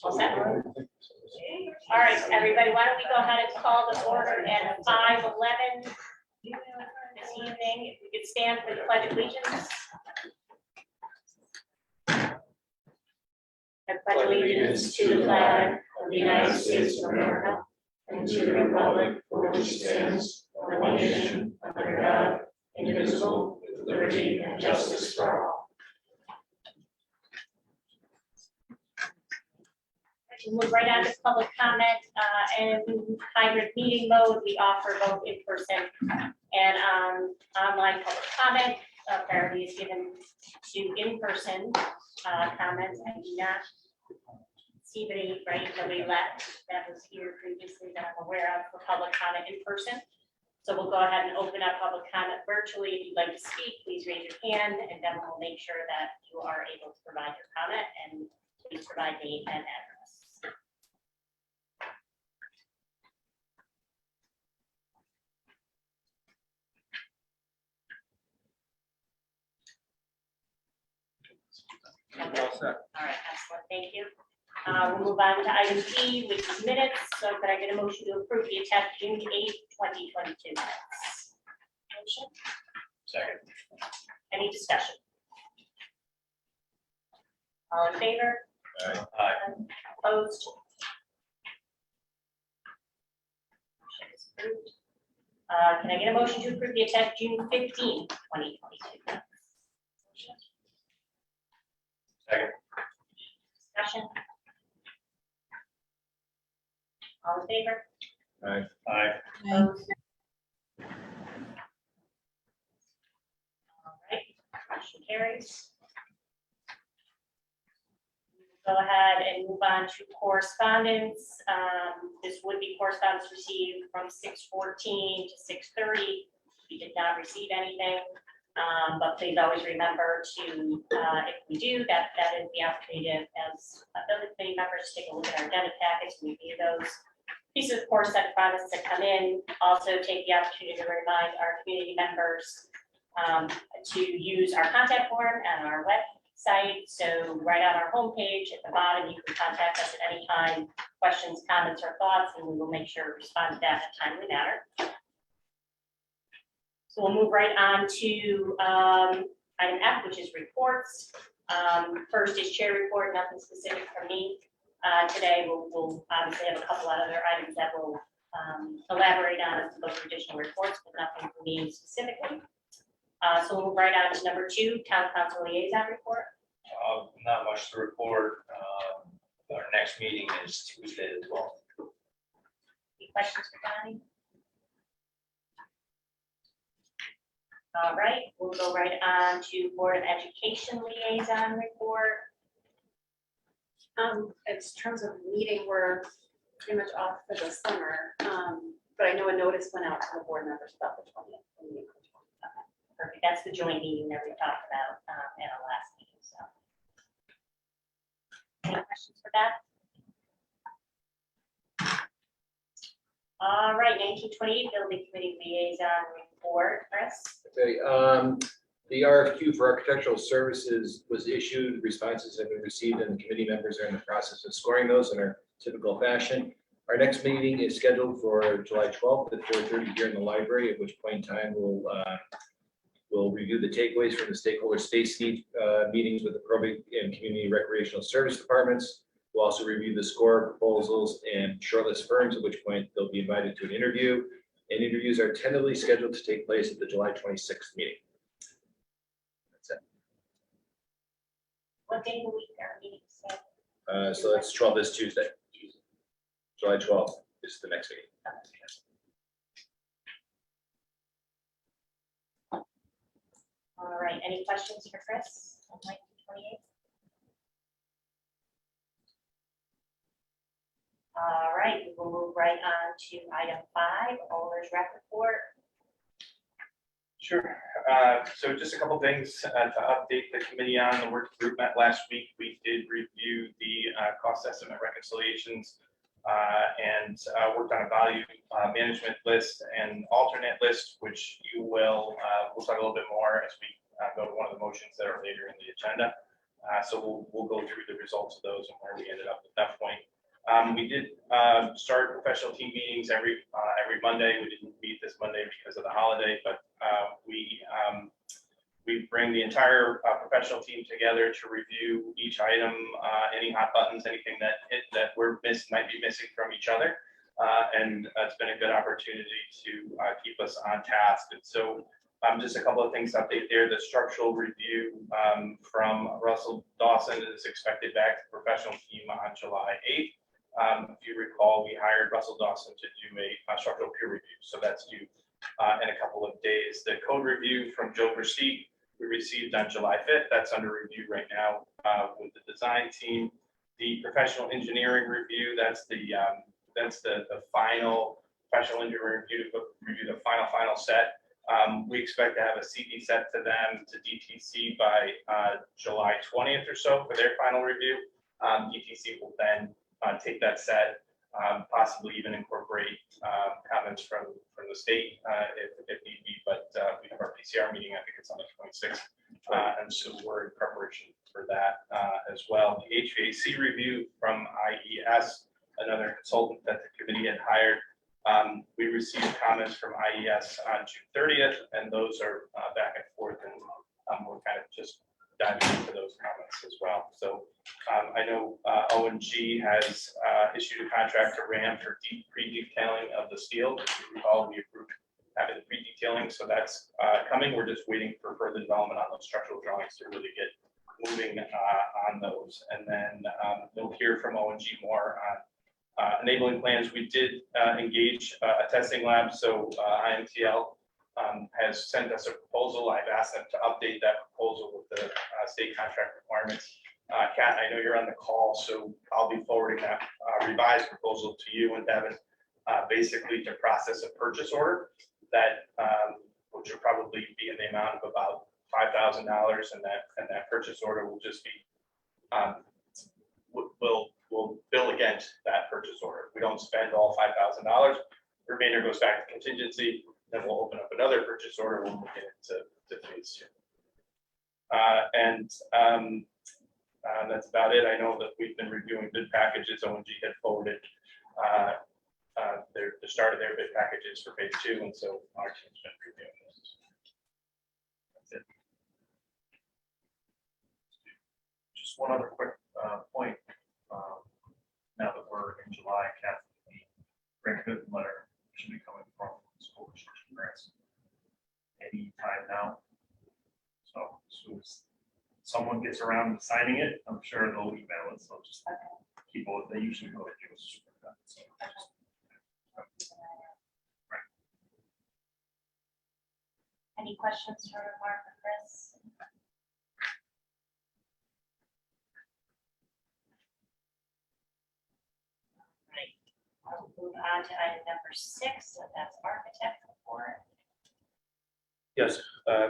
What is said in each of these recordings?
All set? All right, everybody, why don't we go ahead and call the order at 5:11 this evening. If we could stand for the Pledge of Allegiance. I pledge allegiance to the flag of the United States of America and to the republic for which it stands, one nation, under God, indivisible, with liberty and justice for all. We'll move right on to public comment and hybrid meeting mode. We offer both in-person and online public comment. Priority is given to in-person comments. I do not see nobody left that was here previously that I'm aware of for public comment in person. So we'll go ahead and open up public comment virtually. If you'd like to speak, please raise your hand and then we'll make sure that you are able to provide your comment, and please provide name and address. Okay. All right, excellent, thank you. We'll move on to item B, which is minutes. So could I get a motion to approve the attached June 8th, 2022 minutes? Motion. Second. Any discussion? All in favor? Aye. Opposed? Motion is approved. Can I get a motion to approve the attached June 15th, 2022 minutes? Second. Discussion. All in favor? Aye. Aye. Opposed? All right, motion carries. Go ahead and move on to correspondence. This would be correspondence received from 6:14 to 6:30. We did not receive anything. But please always remember to, if we do, that is the opportunity as building committee members to take a look at our agenda packets and review those pieces of course that promise to come in. Also take the opportunity to remind our community members to use our contact form and our website. So right on our homepage at the bottom, you can contact us at any time, questions, comments, or thoughts, and we will make sure to respond to that in a timely manner. So we'll move right on to item F, which is reports. First is chair report, nothing specific from me. Today we'll obviously have a couple of other items that we'll elaborate on as we go through additional reports, but nothing from me specifically. So we'll move right on to number 2, town council liaison report. Not much to report. Our next meeting is Tuesday the 12th. Any questions for Donnie? All right, we'll go right on to Board of Education liaison report. In terms of meeting, we're pretty much off for the summer, but I know a notice went out to the board members about the 20th. Perfect, that's the joint meeting that we talked about at our last meeting, so. Any questions for that? All right, 1928 Building Committee liaison report, Chris. Okay, the RFQ for architectural services was issued, responses have been received, and the committee members are in the process of scoring those in our typical fashion. Our next meeting is scheduled for July 12th at 4:30 here in the library, at which point in time we'll review the takeaways from the stakeholder space need meetings with the probate and community recreational service departments. We'll also review the score proposals and shortlist firms, at which point they'll be invited to an interview. And interviews are tentatively scheduled to take place at the July 26th meeting. That's it. What day of the week are meetings? So that's 12 this Tuesday. July 12th is the next meeting. All right, any questions for Chris on 1928? All right, we will move right on to item 5, owner's rep report. Sure. So just a couple things to update the committee on. The work group met last week. We did review the cost estimate reconciliations and worked on a value management list and alternate list, which you will we'll talk a little bit more as we go to one of the motions that are later in the agenda. So we'll go through the results of those and where we ended up at that point. We did start professional team meetings every Monday. We didn't meet this Monday because of the holiday, but we bring the entire professional team together to review each item, any hot buttons, anything that might be missing from each other. And it's been a good opportunity to keep us on task. And so just a couple of things to update there. The structural review from Russell Dawson is expected back to the professional team on July 8th. If you recall, we hired Russell Dawson to do a structural peer review. So that's due in a couple of days. The code review from Joe Versteeg, we received on July 5th. That's under review right now with the design team. The professional engineering review, that's the final professional engineering review, the final set. We expect to have a CD set to them to DTC by July 20th or so for their final review. DTC will then take that set, possibly even incorporate comments from the state if need be. But we have our PCR meeting, I think it's on the 26th. And so we're in preparation for that as well. The HVAC review from IES, another consultant that the committee had hired. We received comments from IES on June 30th, and those are back and forth, and we're kind of just diving into those comments as well. So I know O&G has issued a contract to RAM for deep pre-detailing of the steel. If you recall, we approved having the pre-detailing, so that's coming. We're just waiting for further development on those structural drawings to really get moving on those. And then you'll hear from O&G more on enabling plans. We did engage a testing lab, so IMTL has sent us a proposal. I've asked them to update that proposal with the state contract requirements. Kat, I know you're on the call, so I'll be forwarding that revised proposal to you and Devin, basically to process a purchase order that which will probably be in the amount of about $5,000, and that purchase order will just be will bill against that purchase order. We don't spend all $5,000. The remainder goes back to contingency. Then we'll open up another purchase order when we get into phase 2. That's about it. I know that we've been reviewing bid packages. O&G had forwarded the start of their bid packages for phase 2, and so our team's been reviewing those. That's it. Just one other quick point. Now that we're in July, Kathy, the grant commitment letter should be coming from the school construction grants any time now. So as soon as someone gets around to signing it, I'm sure they'll email it. So just people, they usually go to do so. Any questions for Mark or Chris? Right. I'll move on to item number 6, so that's architect report. Yes,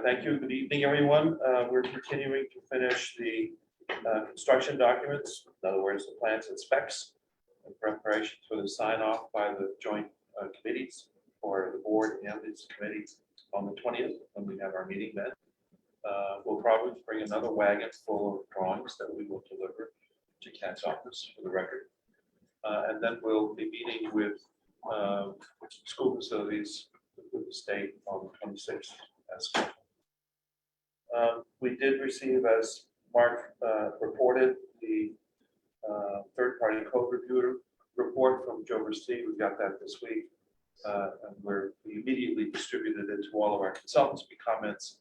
thank you. Good evening, everyone. We're continuing to finish the construction documents, in other words, the plans and specs, in preparation for the sign off by the joint committees for the board and its committee on the 20th, when we have our meeting then. We'll probably bring another wagon full of drawings that we will deliver to Kat's office for the record. And then we'll be meeting with school facilities with the state on the 26th. We did receive, as Mark reported, the third-party code review report from Joe Versteeg. We got that this week, and we immediately distributed it to all of our consultants. The comments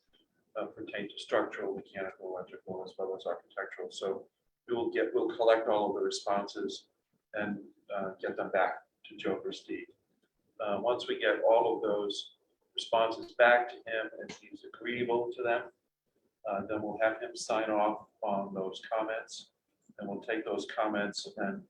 pertain to structural, mechanical, electrical, as well as architectural. So we'll collect all of the responses and get them back to Joe Versteeg. Once we get all of those responses back to him and he's agreeable to them, then we'll have him sign off on those comments, and we'll take those comments and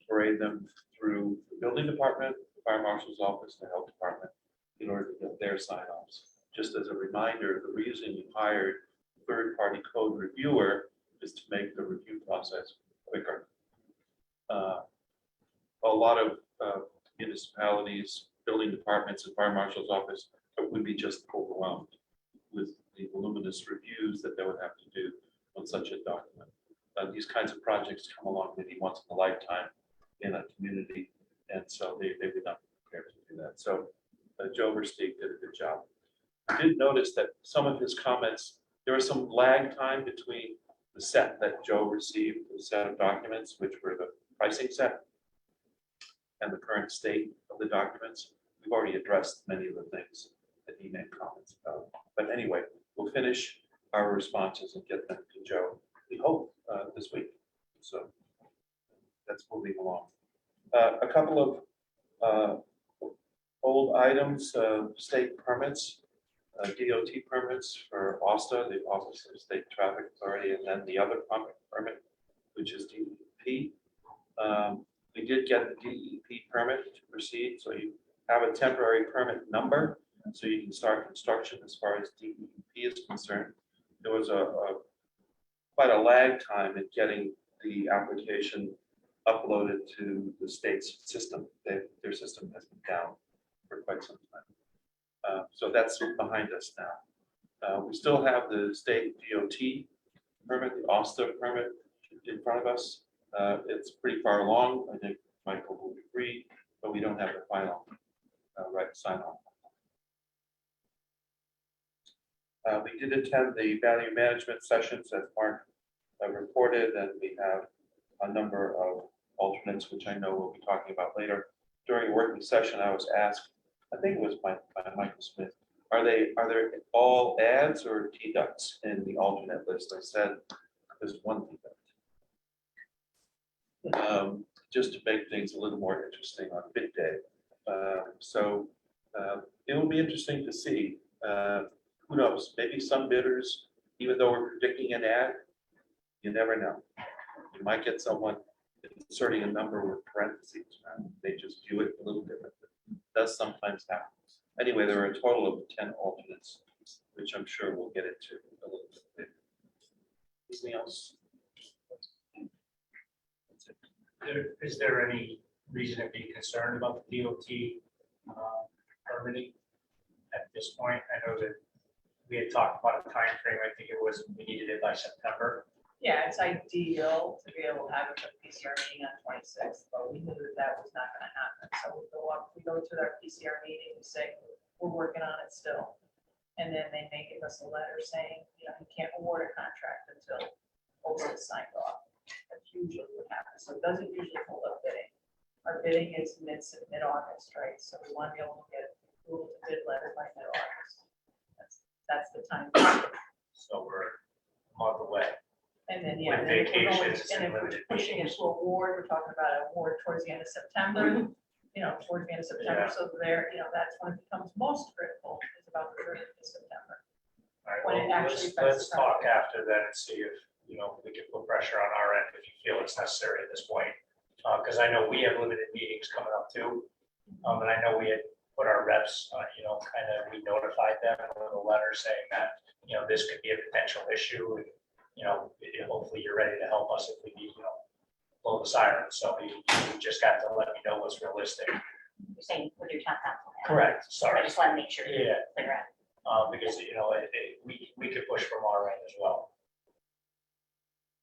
parade them through the building department, the fire marshal's office, the health department, in order to get their sign-offs. Just as a reminder, the reason we hired a third-party code reviewer is to make the review process quicker. A lot of municipalities, building departments, and fire marshal's office would be just overwhelmed with the voluminous reviews that they would have to do on with such a document. These kinds of projects come along maybe once in a lifetime in a community, and so they would not be prepared to do that. So Joe Versteeg did a good job. I did notice that some of his comments, there was some lag time between the set that Joe received, the set of documents, which were the pricing set, and the current state of the documents. We've already addressed many of the things that he made comments about. But anyway, we'll finish our responses and get them to Joe, we hope, this week. So that's moving along. A couple of old items, state permits, DOT permits for OSTA, the Office of State Traffic Authority, and then the other permit, which is DEP. We did get the DEP permit to proceed, so you have a temporary permit number, so you can start construction as far as DEP is concerned. There was quite a lag time in getting the application uploaded to the state's system. Their system has been down for quite some time. So that's behind us now. We still have the state DOT permit, the OSTA permit in front of us. It's pretty far along. I think Michael will agree, but we don't have the final right sign off. We did attend the value management sessions as Mark reported, and we have a number of alternates, which I know we'll be talking about later. During a working session, I was asked, I think it was by Michael Smith, are there all ads or deducts in the alternate list? I said, there's one deduct. Just to make things a little more interesting on bid day. So it will be interesting to see. Who knows? Maybe some bidders, even though we're predicting an ad, you never know. You might get someone inserting a number with parentheses. They just view it a little differently. It does sometimes happen. Anyway, there are a total of 10 alternates, which I'm sure we'll get into a little bit later. Anything else? Is there any reason to be concerned about the DOT permitting at this point? I know that we had talked about a time frame. I think it was, we needed it by September. Yeah, it's ideal to be able to have a PCR meeting on 26th, but we knew that that was not gonna happen. So we go to their PCR meeting, we say, we're working on it still. And then they may give us a letter saying, you can't award a contract until over is signed off. That's usually what happens. So it doesn't usually hold up bidding. Our bidding is mid-August, right? So we want to be able to get approval to bid letter by mid-August. That's the time. So we're a month away. And then, With and then if we're going- vacations and and if we're limited pushing it meetings. to award, we're talking about an award towards the end of September, towards the end of September. Yeah. So there, that's when it becomes most critical, is about the 30th of September. All right, When it well, actually let's affects talk after that and see if, we can put pressure on our end if you feel it's necessary at this point. Because I know we have limited meetings coming up too. And I know we had put our reps, we notified them with a letter saying that, this could be a potential issue. And, hopefully you're ready to help us if we need, blow the siren. So you just got to let me know what's realistic. You're saying with your town council. Correct, I sorry. just want to make sure. Yeah. Clear out. Because, we could push from our end as well.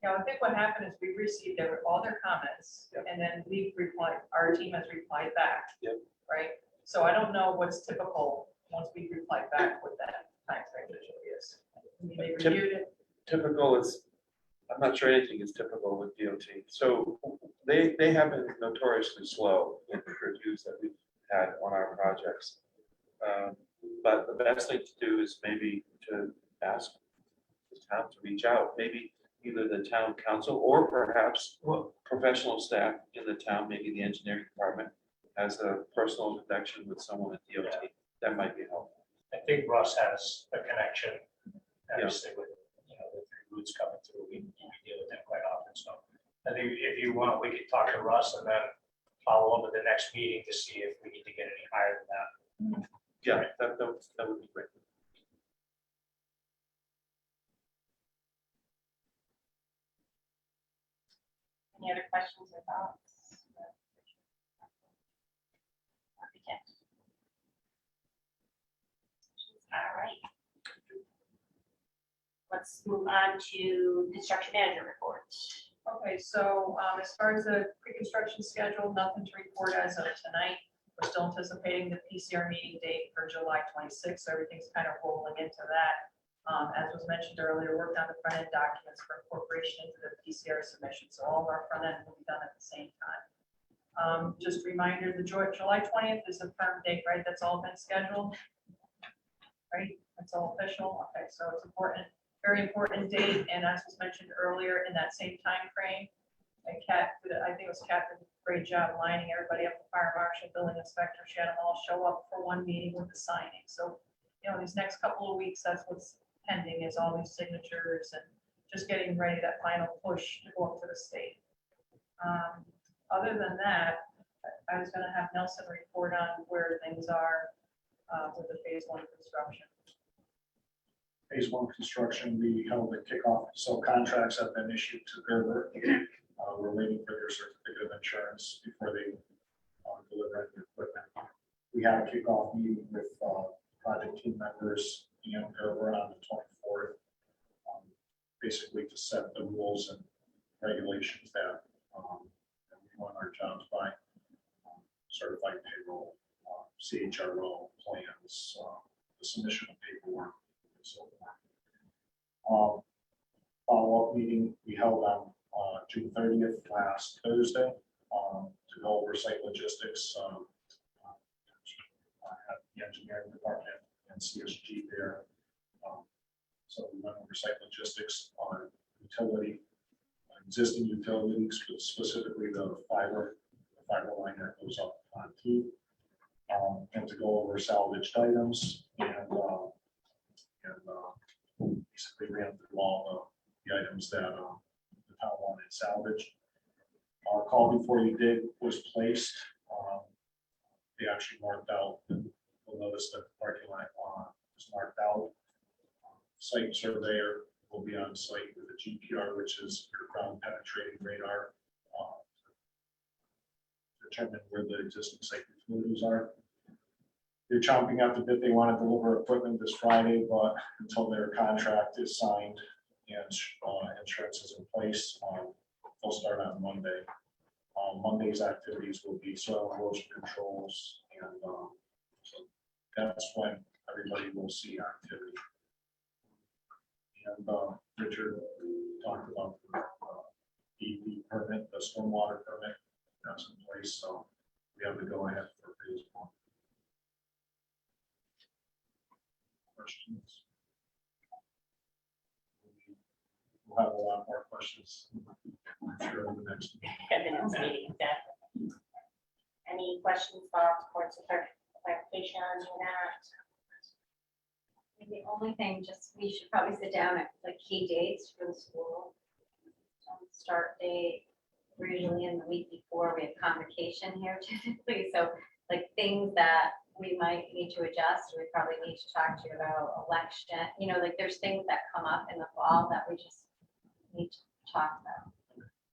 I think what happened is we received all their comments, and then we replied, our team has replied back. Yep. Right? So I don't know what's typical once we reply back with that time frame usually is. I mean, they reviewed it. Typical is, I'm not sure anything is typical with DOT. So they have been notoriously slow in the reviews that we've had on our projects. But the best thing to do is maybe to ask the town to reach out, maybe either the town council or perhaps professional staff in the town, maybe the engineering department has a personal connection with someone at DOT. That might be helpful. I think Russ has a connection, obviously, with, the three routes coming through. We deal with them quite often. So I think if you want, we could talk to Russ and then follow up at the next meeting to see if we need to get any higher than that. Yeah, that would be great. Any other questions or thoughts? Okay. All right. let's move on to construction manager report. Okay, so as far as the pre-construction schedule, nothing to report as of tonight. We're still anticipating the PCR meeting date for July 26th. So everything's kind of rolling into that. As was mentioned earlier, worked on the front end documents for incorporation into the PCR submission. So all of our front end will be done at the same time. Just a reminder, the July 20th is a firm date, right? That's all been scheduled, right? That's all official. Okay, so it's important, very important date. And as was mentioned earlier, in that same time frame, and Kat, I think it was Kat, did a great job lining everybody up, the fire marshal, building inspector, she had them all show up for one meeting with the signing. So, you know, these next couple of weeks, that's what's pending, is all these signatures and just getting ready, that final push to go up to the state. Other than that, I was gonna have Nelson report on where things are with the phase 1 construction. Phase 1 construction, we held a kickoff, so contracts have been issued to Gerber. We're waiting for their certificate of insurance before they deliver the equipment. We had a kickoff meeting with project team members and Gerber on the 24th. Basically to set the rules and regulations that we run our jobs by. Certified payroll, CHRO plans, the submission of paperwork, and so forth. Follow-up meeting we held on June 30th, last Thursday, to go over site logistics. I had the engineering department and CSG there. So we went over site logistics on utility, existing utilities, but specifically the fiber line that goes up on T. And to go over salvaged items and basically ran through all the items that the town wanted salvaged. Our call before you dig was placed. They actually marked out, you'll notice that the parking lot is marked out. Site surveyor will be on site with a GPR, which is your ground penetrating radar, determine where the existing site utilities are. They're chomping at the bit. They want to deliver equipment this Friday, but until their contract is signed and insurance is in place, they'll start on Monday. Monday's activities will be soil erosion controls, and so that's when everybody will see activity. And Richard talked about the permit, the stormwater permit that's in place, so we have to go ahead for phase 1. Questions? We'll have a lot more questions, I'm sure, in the next meeting. At the next meeting, exactly. Any questions, thoughts, points of clarification on that? The only thing, just, we should probably sit down at like key dates for the school. Start date, we're usually in the week before, we have convocation here typically, so like things that we might need to adjust, we probably need to talk to you about election, you know, like there's things that come up in the fall that we just need to talk about.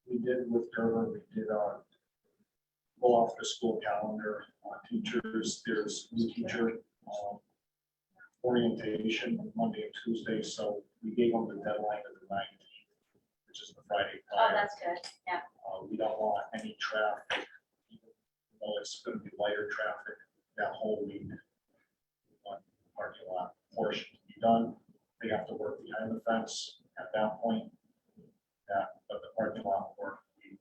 We did with Gerber, we did go off the school calendar, teachers, there's new teacher orientation Monday and Tuesday, so we gave them the deadline of the 19th, which is the Friday Oh, prior. that's good, yeah. We don't want any traffic, it's going to be lighter traffic that whole week. On the parking lot portion to be done, they have to work behind the fence at that point. But the parking lot work, we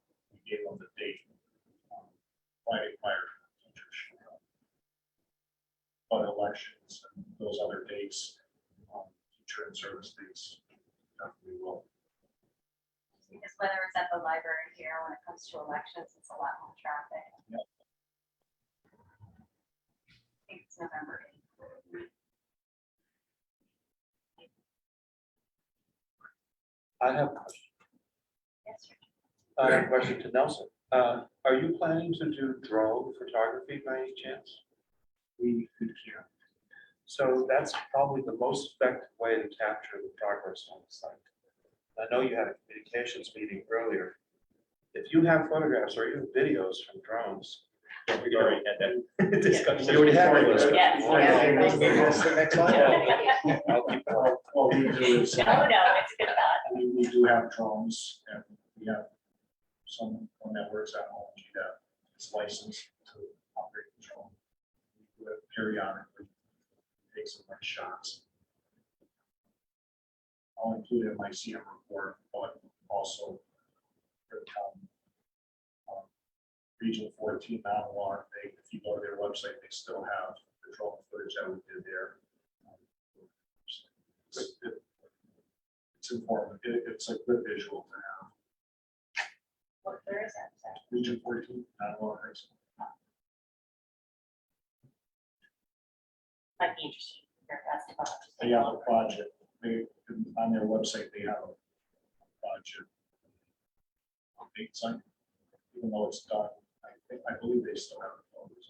gave them the date, Friday prior to the teachers show up. But elections and those other dates, teacher and service dates, definitely will. Because whether it's at the library here, when it comes to elections, it's a lot more traffic. Yep. I think it's November 8th. I have a question. Yes, sir. I have a question to Nelson. Are you planning to do drone photography by any chance? We can. So that's probably the most effective way to capture the progress on the site. I know you had a communications meeting earlier. If you have photographs or even videos from drones, We already had that discussion. You already had one. Yes, yes. Maybe that's the next line. What we do is, No, no, it's a good thought. we do have drones, and we have someone that works at home that is licensed to operate the drone. We do it periodically, take some nice shots. I'll include it in my CM report, but also for the town. Region 14 Mount Alarm, if you go to their website, they still have the drone footage that we did there. It's important, it's a good visual to have. Where is that? Sorry. Region 14 Mount Alarm High School. Might be interesting. That's about it. They have a project, on their website, they have a project. Update site, even though it's done, I believe they still have the photos.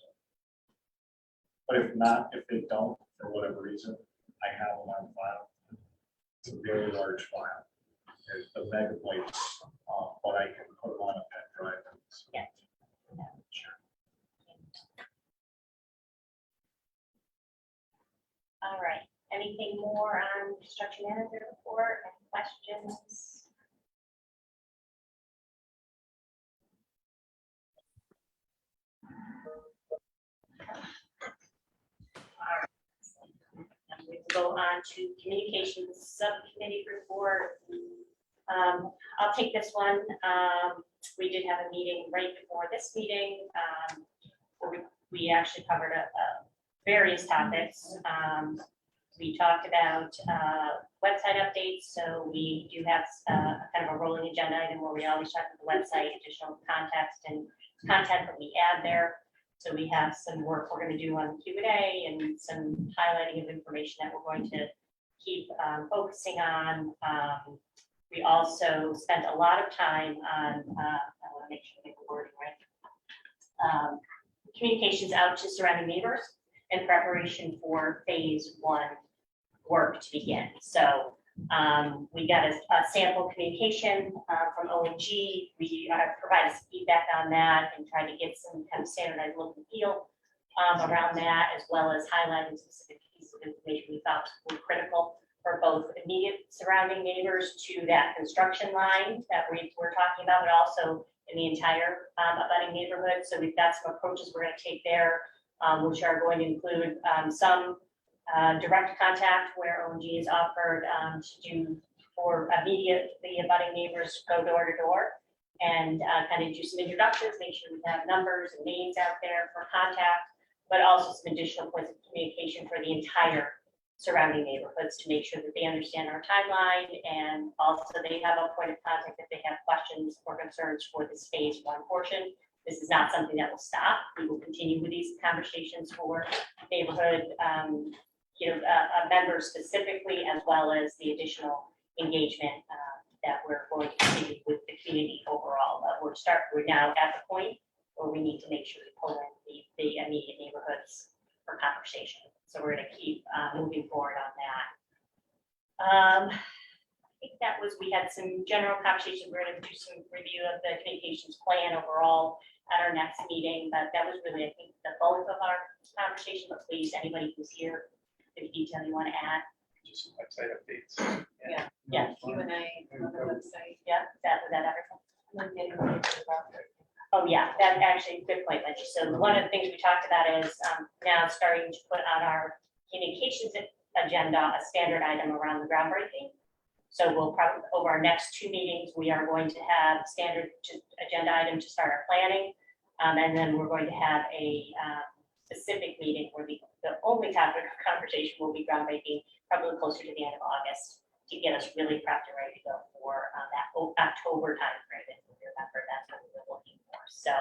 But if not, if they don't, for whatever reason, I have them on file. It's a very large file. There's the megabytes, but I can put them on a pen drive. Yeah. Sure. All right, anything more on construction manager report, any questions? And we will go on to communications subcommittee report. I'll take this one. We did have a meeting right before this meeting, where we actually covered various topics. We talked about website updates, so we do have kind of a rolling agenda item where we always check the website, additional context and content that we add there. So we have some work we're going to do on Q&A and some highlighting of information that we're going to keep focusing on. We also spent a lot of time on, I want to make sure I get the wording right, communications out to surrounding neighbors in preparation for phase 1 work to begin. So we got a sample communication from ONG. We provided some feedback on that and tried to get some kind of standardized look and feel around that, as well as highlighting specific pieces of information we thought were critical for both immediate surrounding neighbors to that construction line that we're talking about, but also in the entire abutting neighborhood. So we've got some approaches we're going to take there, which are going to include some direct contact where ONG is offered to do for immediately abutting neighbors, go door to door and kind of do some introductions, make sure we have numbers and names out there for contact, but also some additional points of communication for the entire surrounding neighborhoods to make sure that they understand our timeline, and also they have a point of contact if they have questions or concerns for this phase 1 portion. This is not something that will stop. We will continue with these conversations for neighborhood members specifically, as well as the additional engagement that we're going to continue with the community overall. We're now at the point where we need to make sure we pull in the immediate neighborhoods for conversation. So we're going to keep moving forward on that. I think that was, we had some general conversation. We're going to do some review of the communications plan overall at our next meeting, but that was really, I think, the bulk of our conversation. But please, anybody who's here, any detail you want to add? Just website updates. Yeah. Q&A on the website. Yeah, was that everything? Oh, yeah, that's actually a good point, Lindsay. So one of the things we talked about is now starting to put on our communications agenda a standard item around the groundbreaking. So we'll probably, over our next 2 meetings, we are going to have standard agenda item to start our planning. And then we're going to have a specific meeting where the only topic of conversation will be groundbreaking, probably closer to the end of August, to get us really prepped and ready to go for that October timeframe. If you remember, that's what we were looking for. So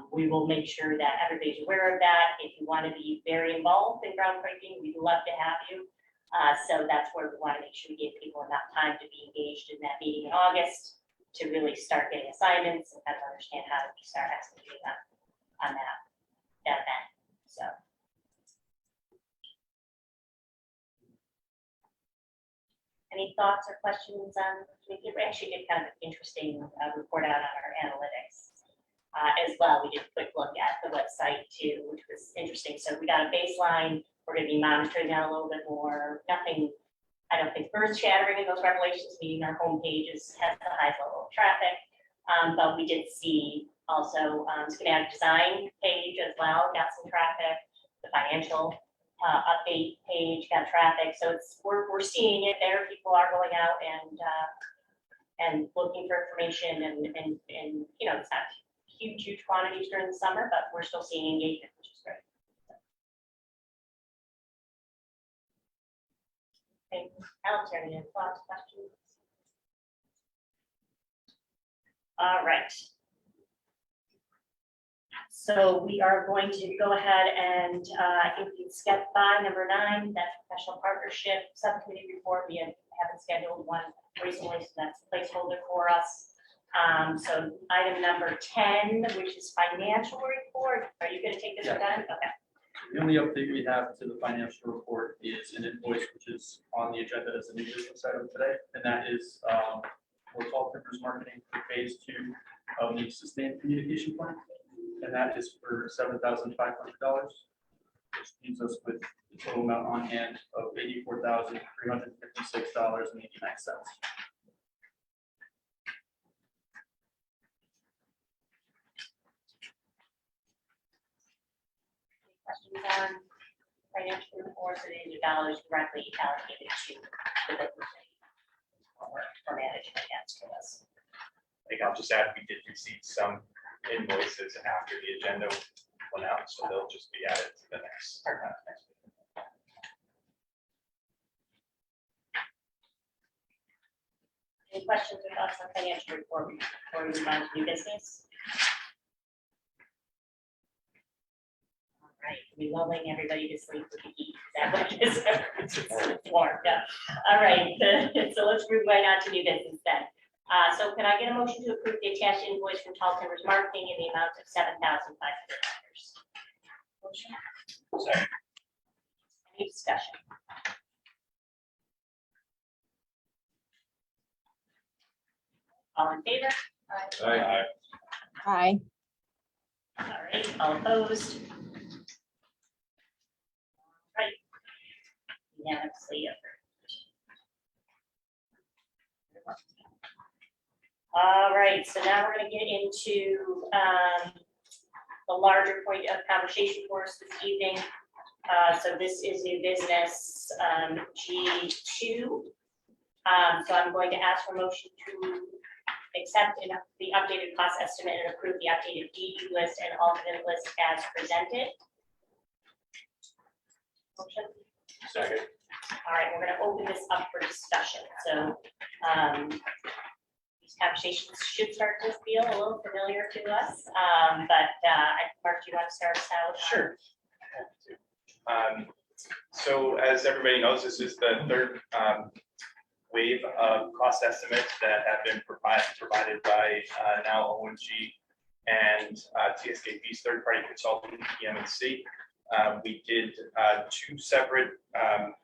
we will make sure that everybody's aware of that. If you want to be very involved in groundbreaking, we'd love to have you. So that's where we want to make sure we give people enough time to be engaged in that meeting in August to really start getting assignments and kind of understand how to start executing on that event. So. Any thoughts or questions on, we actually did kind of an interesting report out on our analytics. as well. We did a quick look at the website too, which was interesting. So we got a baseline. We're going to be monitoring that a little bit more. Nothing, I don't think earth shattering in those revelations, meaning our homepage has the highest level of traffic. But we did see also schematic design page as well, got some traffic. The financial update page got traffic. So we're seeing it there. People are going out and looking for information and you know, it's not huge quantities during the summer, but we're still seeing engagement, which is great. Okay, Alex, are there any thoughts, questions? All right. So we are going to go ahead and I think we can skip by number 9, that professional partnership subcommittee report. We haven't scheduled one recently, so that's a placeholder for us. So item number 10, which is financial report. Are you going to take this one down? Okay. The only update we have to the financial report is an invoice, which is on the agenda as a new business item today, and that is for Tall Timbers Marketing for phase 2 of the sustained communication plan, and that is for $7,500, which leaves us with the total amount on hand of $84,356.89. Questions on financial reports, and any dollars directly allocated to the business or management against us. I think I'll just add, we did receive some invoices after the agenda went out, so they'll just be added to the next. Any questions or thoughts on financial report before we move on to new business? All right, we lulling everybody to sleep with the heat. Is that what it is? It's warm, yeah. All right, so let's move right on to new business then. So can I get a motion to approve the attached invoice from Tall Timbers Marketing in the amount of $7,500? Motion. Second. Any discussion? All in favor? Aye. Aye. All right, all opposed? Right. Unanimously approved. All right, so now we're going to get into the larger point of conversation for us this evening. So this is new business G2. So I'm going to ask for motion to accept the updated cost estimate and approve the updated DD list and alternate list as presented. Motion. Second. All right, we're going to open this up for discussion. So these conversations should start to feel a little familiar to us. Mark, do you want to start us out? Sure. So as everybody knows, this is the third wave of cost estimates that have been provided by now ONG and TSKP's third-party consultant, PMC. We did 2 separate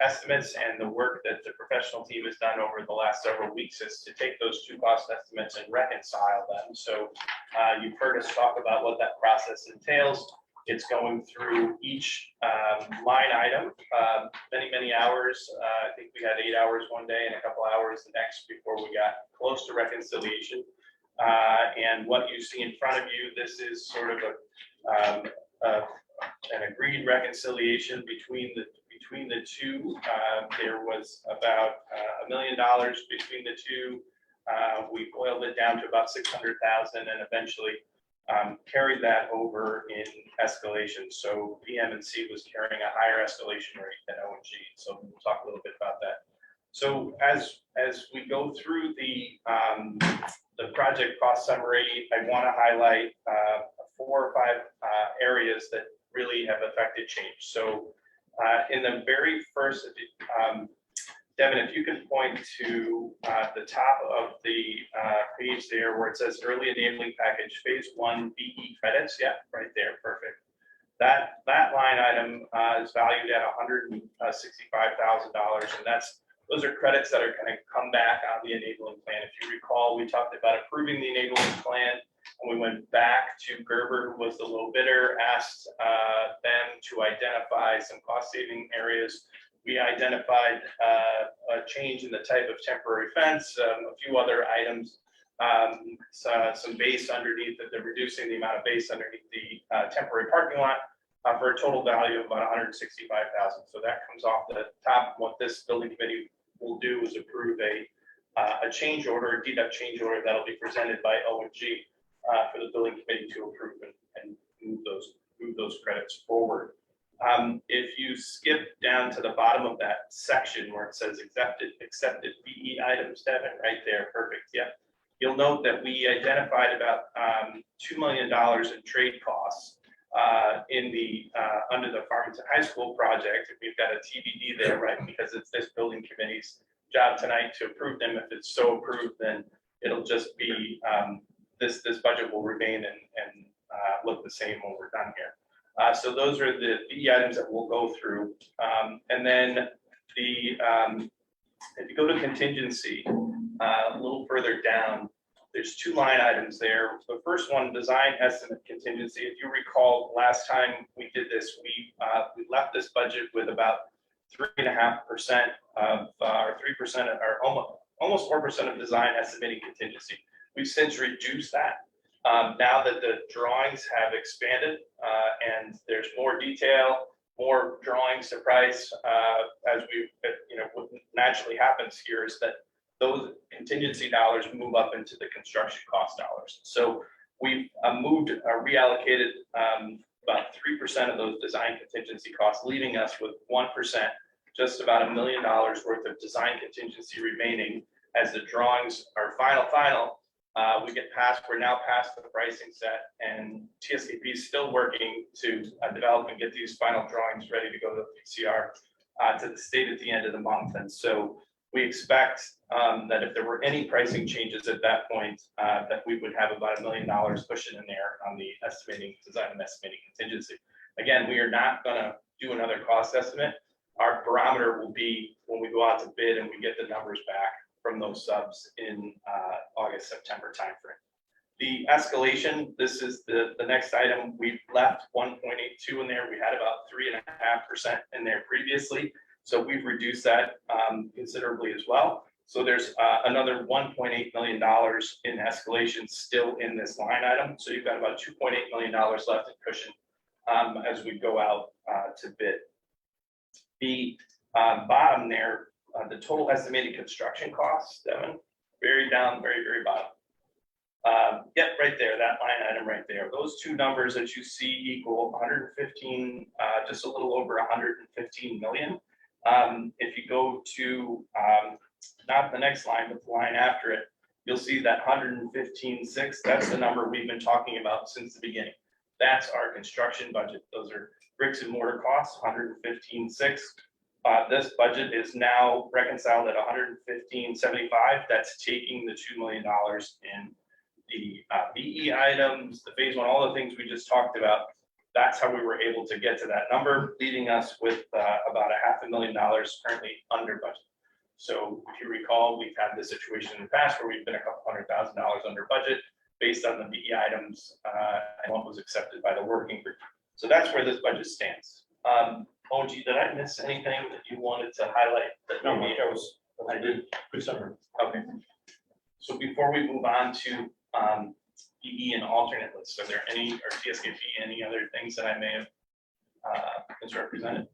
estimates, and the work that the professional team has done over the last several weeks is to take those 2 cost estimates and reconcile them. So you've heard us talk about what that process entails. It's going through each line item, many hours. I think we had 8 hours one day and a couple hours the next before we got close to reconciliation. And what you see in front of you, this is sort of an agreed reconciliation between the 2. There was about $1 million between the 2. We boiled it down to about 600,000 and eventually carried that over in escalation. So PM&C was carrying a higher escalation rate than ONG. So we'll talk a little bit about that. So as we go through the project cost summary, I want to highlight 4 or 5 areas that really have affected change. So in the very first, Devin, if you can point to the top of the page there where it says early enabling package phase 1 BE credits. Yeah, right there. Perfect. That line item is valued at $165,000, and those are credits that are going to come back on the enabling plan. If you recall, we talked about approving the enabling plan We went back to Gerber, who was the low bidder, asked them to identify some cost-saving areas. We identified a change in the type of temporary fence, a few other items, some base underneath it, they're reducing the amount of base underneath the temporary parking lot for a total value of about $165,000. So that comes off the top. What this building committee will do is approve a change order, a deduct change order that'll be presented by O&G for the building committee to approve and move those credits forward. If you skip down to the bottom of that section where it says accepted BE items, Devin, right there, perfect, yeah. You'll note that we identified about $2 million in trade costs in the under the Farmington High School project. We've got a TBD there, right? Because it's this building committee's job tonight to approve them. If it's so approved, then it'll just be this budget will remain and look the same when we're done here. So those are the BE items that we'll go through. And then the if you go to contingency, a little further down, there's two line items there. The first one, design estimate contingency. If you recall, last time we did this, we left this budget with about 3.5% of our 3% of our almost 4% of design estimating contingency. We've since reduced that. Now that the drawings have expanded and there's more detail, more drawings to price, as we, what naturally happens here is that those contingency dollars move up into the construction cost dollars. So we've reallocated about 3% of those design contingency costs, leaving us with 1%, just about $1 million worth of design contingency remaining. As the drawings are final, we're now past the pricing set, and TSKP is still working to develop and get these final drawings ready to go to the PCR to the state at the end of the month. And so we expect that if there were any pricing changes at that point, that we would have about $1 million cushion in there on the design and estimating contingency. Again, we are not going to do another cost estimate. Our barometer will be when we go out to bid and we get the numbers back from those subs in August, September timeframe. The escalation, this is the next item. We've left 1.82 in there. We had about 3.5% in there previously. So we've reduced that considerably as well. So there's another $1.8 million in escalation still in this line item. So you've got about $2.8 million left in cushion as we go out to bid. The bottom there, the total estimated construction costs, Devin, very down, very bottom. Yep, right there, that line item right there. Those two numbers that you see equal 115, just a little over 115 million. If you go to not the next line, but the line after it, you'll see that 115.6. That's the number we've been talking about since the beginning. That's our construction budget. Those are bricks and mortar costs, 115.6. This budget is now reconciled at 115.75. That's taking the $2 million in the BE items, the phase one, all the things we just talked about. That's how we were able to get to that number, leaving us with about $500,000 currently under budget. So if you recall, we've had this situation in the past where we've been a couple $100,000 under budget based on the BE items and what was accepted by the working group. So that's where this budget stands. OG, did I miss anything that you wanted to highlight? No, I did. Good summary. Okay. So before we move on to BE and alternate lists, are there any, or TSKP, any other things that I may have misrepresented?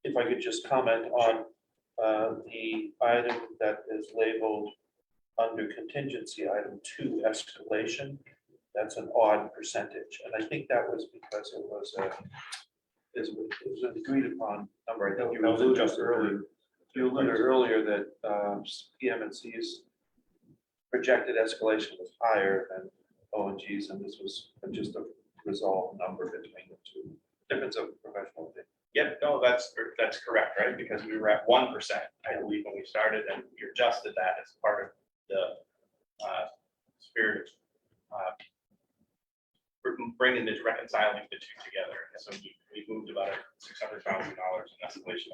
If I could just comment on the item that is labeled under contingency item 2 escalation. That's an odd percentage, and I think that was because it was an agreed upon number. I think you alluded earlier. You alluded earlier that PM&C's projected escalation was higher than O&G's, and this was just a resolved number between the two. Difference of professional opinion. Yep, no, that's correct, right? Because we were at 1%, I believe, when we started, and we adjusted that as part of the spirit of bringing this, reconciling the two together. So we moved about $600,000 in escalation.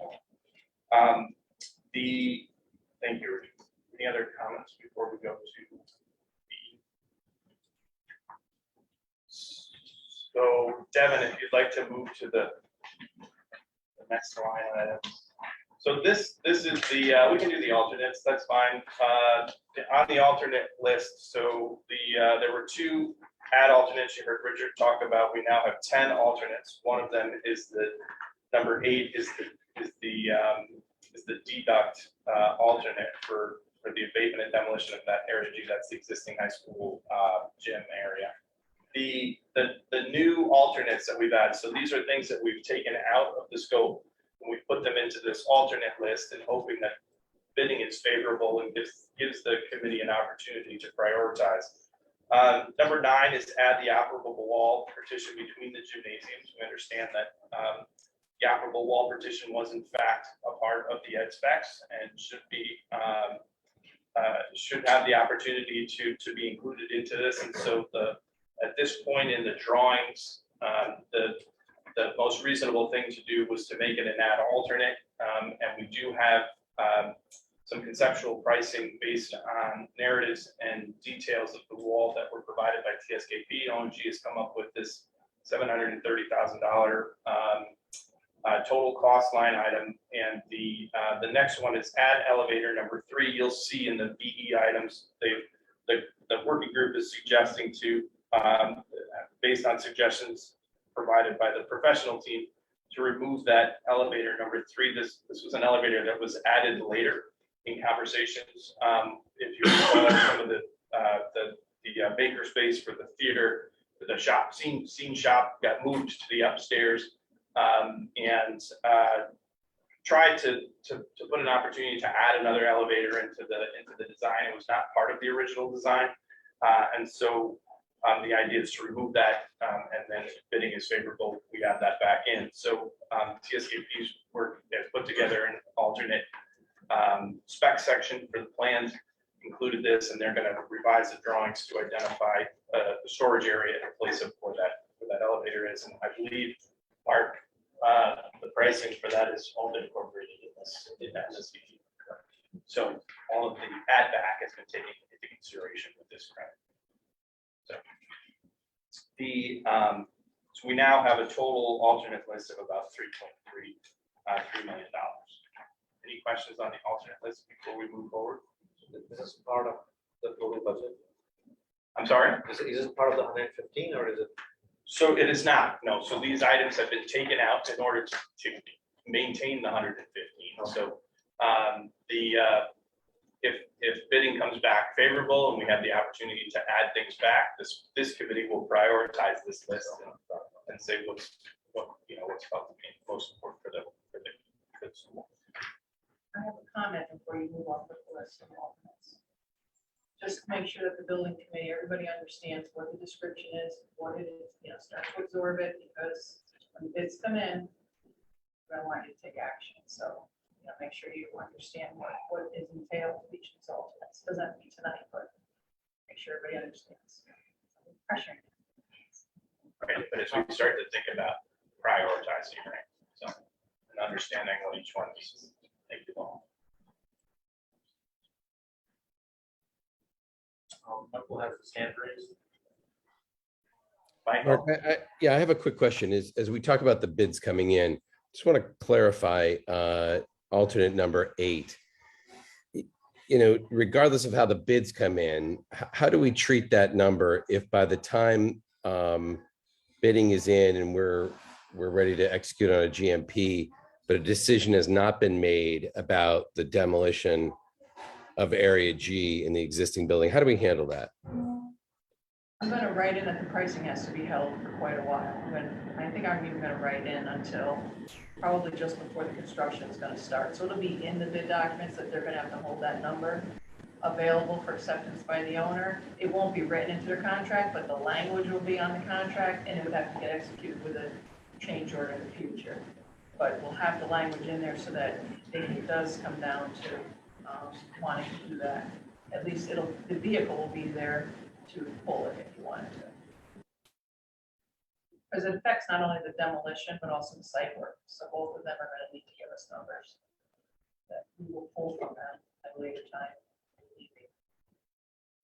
Thank you. Any other comments before we go to BE? So Devin, if you'd like to move to the next line item. So this is the, we can do the alternates, that's fine. On the alternate list, so there were 2 add alternates you heard Richard talk about. We now have 10 alternates. One of them is the number 8 is the deduct alternate for the abatement and demolition of that Area G. That's the existing high school gym area. The new alternates that we've added, so these are things that we've taken out of the scope and we put them into this alternate list and hoping that bidding is favorable and gives the committee an opportunity to prioritize. Number 9 is add the operable wall partition between the gymnasiums. We understand that the operable wall partition was in fact a part of the ed specs and should have the opportunity to be included into this. And so at this point in the drawings, the most reasonable thing to do was to make it an add alternate. And we do have some conceptual pricing based on narratives and details of the wall that were provided by TSKP. OMG has come up with this $730,000 total cost line item. And the next one is add elevator number 3. You'll see in the BE items, the working group is suggesting to, based on suggestions provided by the professional team, to remove that elevator number 3. This was an elevator that was added later in conversations. If you recall, some of the maker space for the theater, the shop, scene shop got moved to the upstairs, and tried to put an opportunity to add another elevator into the design. It was not part of the original design, and so the idea is to remove that, and then if bidding is favorable, we add that back in. So TSKP's work has put together an alternate spec section for the plans, included this, and they're going to revise the drawings to identify the storage area and place of where that elevator is. And I believe, Mark, the pricing for that is all been incorporated in this. So all of the add back has been taken into consideration with this credit. So so we now have a total alternate list of about $3 million. Any questions on the alternate list before we move forward? This is part of the total budget. I'm sorry? Is this part of the 115 or is it? So it is not, no. So these items have been taken out in order to maintain the 115. So if bidding comes back favorable and we have the opportunity to add things back, this committee will prioritize this list and say what's about to be most important for the school. I have a comment before you move off the list of alternates. Just to make sure that the building committee, everybody understands what the description is, what it is, start to absorb it, because when bids come in, I want you to take action. So, make sure you understand what is entailed with each of these alternates. Doesn't have to be tonight, but make sure everybody understands. Pressuring. Right, but as we start to think about prioritizing, right? So, and understanding what each one is. Thank you all. Michael has his hand raised. Michael? I have a quick question. As we talk about the bids coming in, just want to clarify alternate number 8. Regardless of how the bids come in, how do we treat that number if by the time bidding is in and we're ready to execute on a GMP, but a decision has not been made about the demolition of Area G in the existing building? How do we handle that? I'm going to write in that the pricing has to be held for quite a while. I think I'm even going to write in until probably just before the construction is going to start. So it'll be in the bid documents that they're going to have to hold that number available for acceptance by the owner. It won't be written into their contract, but the language will be on the contract, and it would have to get executed with a change order in the future. But we'll have the language in there so that if it does come down to wanting to do that, at least the vehicle will be there to pull it if you wanted to. Because it affects not only the demolition, but also the site work. So both of them are going to need to give us numbers that we will pull from them at a later time.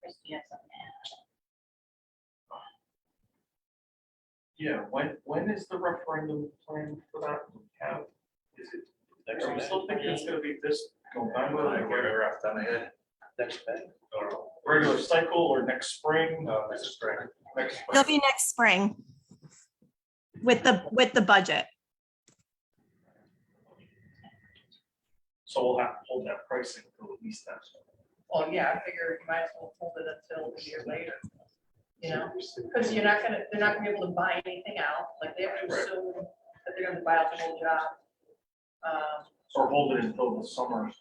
Christie has something to add. Yeah, when is the referendum plan for that? Is it, are we still thinking it's gonna be this November? I can't remember off the top of my head. Next May? Or regular cycle or next spring? Next spring. Next spring. It'll be next spring with the budget. So we'll have to hold that pricing until at least that. Well, yeah, I figure you might as well hold it until a year later. You know, because they're not gonna be able to buy anything out, like they have to Right. assume that they're gonna buy out the whole job. Or hold it until the summer of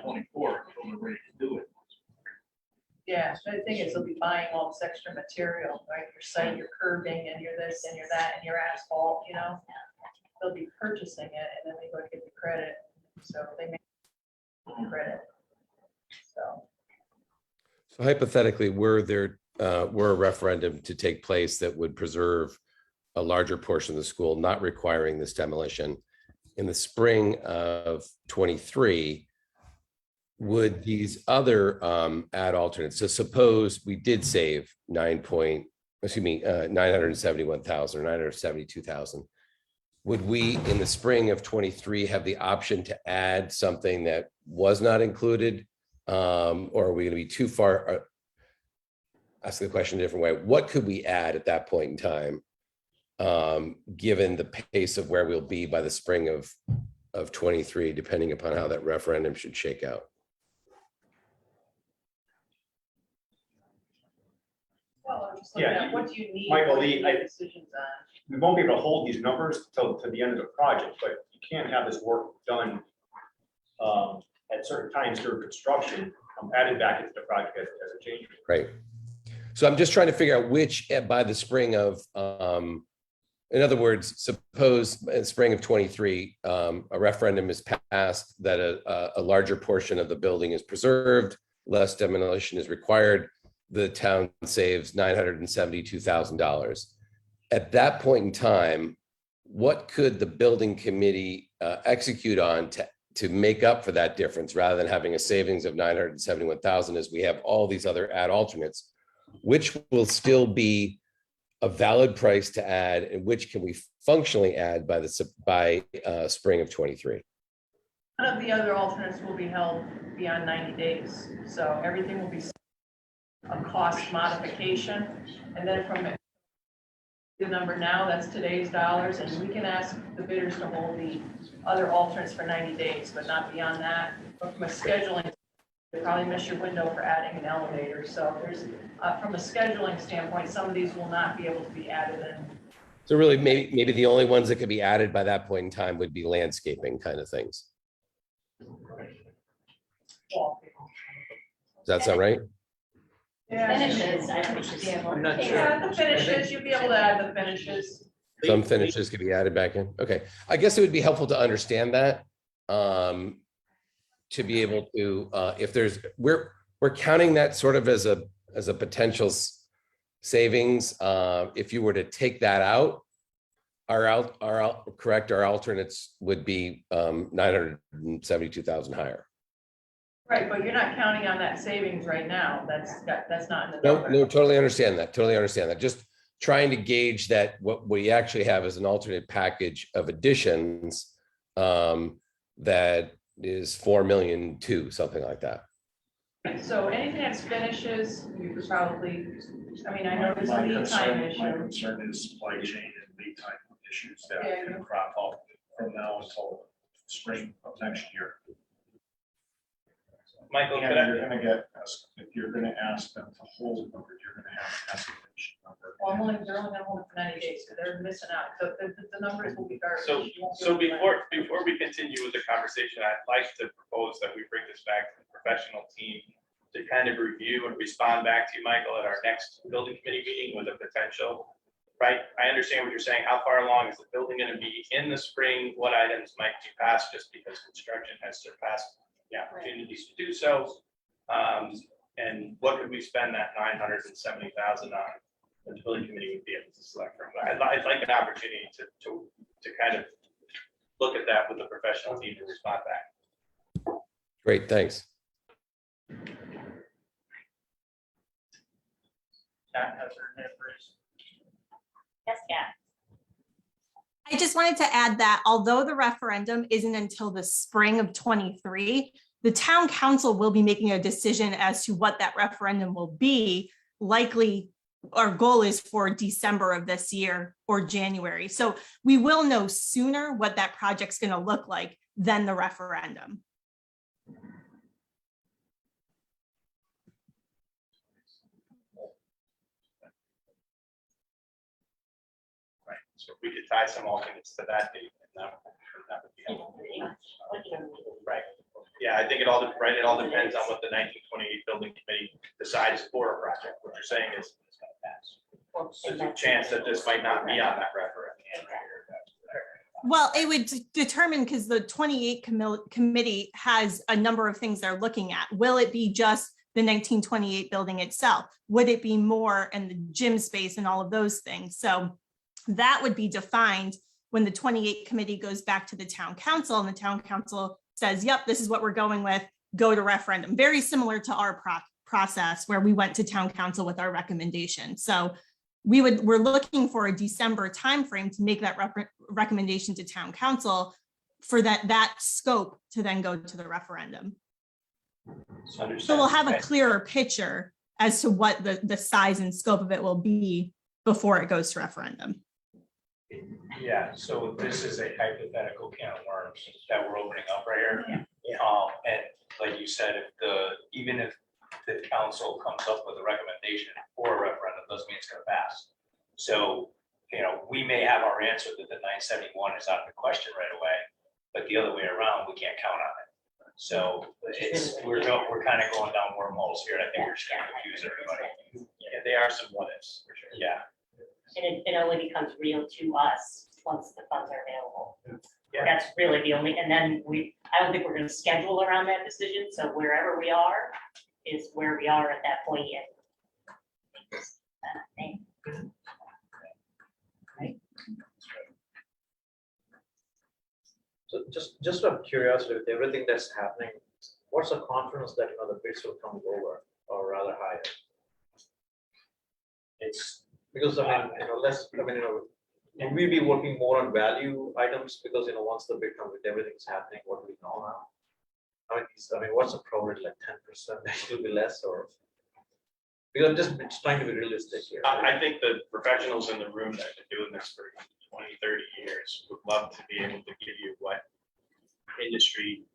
24, until they're ready to do it. Yeah, so the thing is, they'll be buying all this extra material, right? Your site, your curbing, and your this, and your that, and your asphalt, you know? They'll be purchasing it, and then they go to get the credit, so they make credit. So, So hypothetically, were a referendum to take place that would preserve a larger portion of the school, not requiring this demolition in the spring of 23, would these other add alternates? So suppose we did save 971,000 or 972,000. Would we, in the spring of 23, have the option to add something that was not included? Or are we going to be too far? Ask the question a different way. What could we add at that point in time, given the pace of where we'll be by the spring of 23, depending upon how that referendum should shake out? well, I'm just looking Yeah, at what do you need, Michael, what do you I- make decisions on? we won't be able to hold these numbers till to the end of the project, but you can't have this work done at certain times during construction, added back into the project as a change. Right. So I'm just trying to figure out which by the spring of, in other words, suppose in spring of 23, a referendum is passed that a larger portion of the building is preserved, less demolition is required. The town saves $972,000. At that point in time, what could the building committee execute on to make up for that difference, rather than having a savings of 971,000, as we have all these other add alternates, which will still be a valid price to add, and which can we functionally add by spring of 23? None of the other alternates will be held beyond 90 days, so everything will be a cost modification, and then from the number now, that's today's dollars, and we can ask the bidders to hold the other alternates for 90 days, but not beyond that. But from a scheduling, you probably miss your window for adding an elevator, so there's, from a scheduling standpoint, some of these will not be able to be added in. So really, maybe the only ones that could be added by that point in time would be landscaping kind of things. Well, Does that sound right? yeah, Finishes, I think should be able. I'm not sure. yeah, the finishes, you'll be able to add the finishes. Some finishes could be added back in. Okay, I guess it would be helpful to understand that. To be able to, if there's, we're counting that sort of as a potential savings. If you were to take that out, our alternates would be 972,000 higher. Right, but you're not counting on that savings right now. That's not in the No, number. no, totally understand that. Totally understand that. Just trying to gauge that what we actually have is an alternate package of additions that is 4 million to something like that. So anything that's finishes, you could probably, I mean, I know there's a lead time My issue. concern is supply chain and lead time issues that Yeah. can crop up from now until spring of next year. Michael, And could I? you're gonna get, if you're gonna ask them to hold a number, you're gonna have an escalation number. Well, they're only gonna hold it for 90 days, so they're missing out. So the numbers will be garbage. So, You won't be so able to- before we continue with the conversation, I'd like to propose that we bring this back to the professional team to kind of review and respond back to you, Michael, at our next building committee meeting with a potential, right? I understand what you're saying. How far along is the building going to be in the spring? What items might be passed just because construction has surpassed the opportunities to do so? And what could we spend that 970,000 on? The building committee would be able to select from. I'd like an opportunity to kind of look at that with the professional team to respond back. Great, thanks. Cat has her hand raised. Yes, yeah. I just wanted to add that although the referendum isn't until the spring of 23, the town council will be making a decision as to what that referendum will be. Likely, our goal is for December of this year or January. So we will know sooner what that project's going to look like than the referendum. Right, so if we could tie some alternates to that date, and that would be helpful. Right, yeah, I think it all, right, it all depends on what the 1928 building committee decides for a project. What you're saying is it's gonna pass. There's a chance that this might not be on that referendum. Well, it would determine because the 28 committee has a number of things they're looking at. Will it be just the 1928 building itself? Would it be more in the gym space and all of those things? So that would be defined when the 28 committee goes back to the town council and the town council says, yep, this is what we're going with, go to referendum. Very similar to our process where we went to town council with our recommendation. So we're looking for a December timeframe to make that recommendation to town council for that scope to then go to the referendum. So we'll have a clearer picture as to what the size and scope of it will be before it goes to referendum. Yeah, so this is a hypothetical can of worms that we're opening up right here. Yeah. And like you said, even if the council comes up with a recommendation for a referendum, doesn't mean it's gonna pass. So, we may have our answer that the 971 is out of the question right away, but the other way around, we can't count on it. So we're kind of going down wormholes here. I think we're just gonna confuse everybody. Yeah, they are some what ifs, for sure. Yeah. And it only becomes real to us once the funds are available. Yeah. That's really the only, and then I don't think we're gonna schedule around that decision, so wherever we are is where we are at that point yet. So just out of curiosity, with everything that's happening, what's the confidence that, the bids will come lower or rather higher? It's, Because would we be working more on value items because, once the bid comes with everything's happening, what do we know now? What's the probability, like 10%, that will be less or? Because I'm just trying to be realistic here. I think the professionals in the room that have been doing this for 20, 30 years would love to be able to give you what industry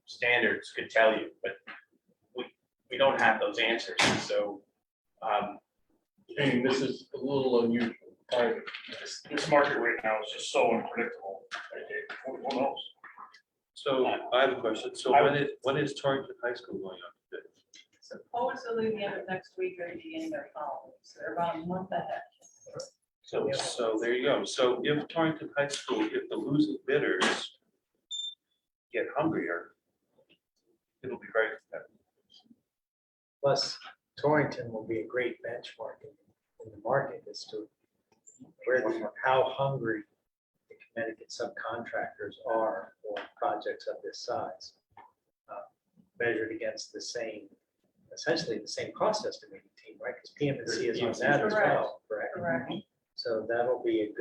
standards could tell you, but we don't have those answers. So This is a little unusual. This market right now is just so unpredictable. Who knows? So I have a question. So when is Torrington High School going on? Supposedly the end of next week or the beginning of following, so they're about a month ahead. So there you go. So if Torrington High School, if the losing bidders get hungrier, it'll be very competitive. Plus, Torrington will be a great benchmark in the market as to how hungry the Connecticut subcontractors are for projects of this size, measured against essentially the same cost estimating team, right? Because PM&C is on that as well, correct? Correct. So that'll be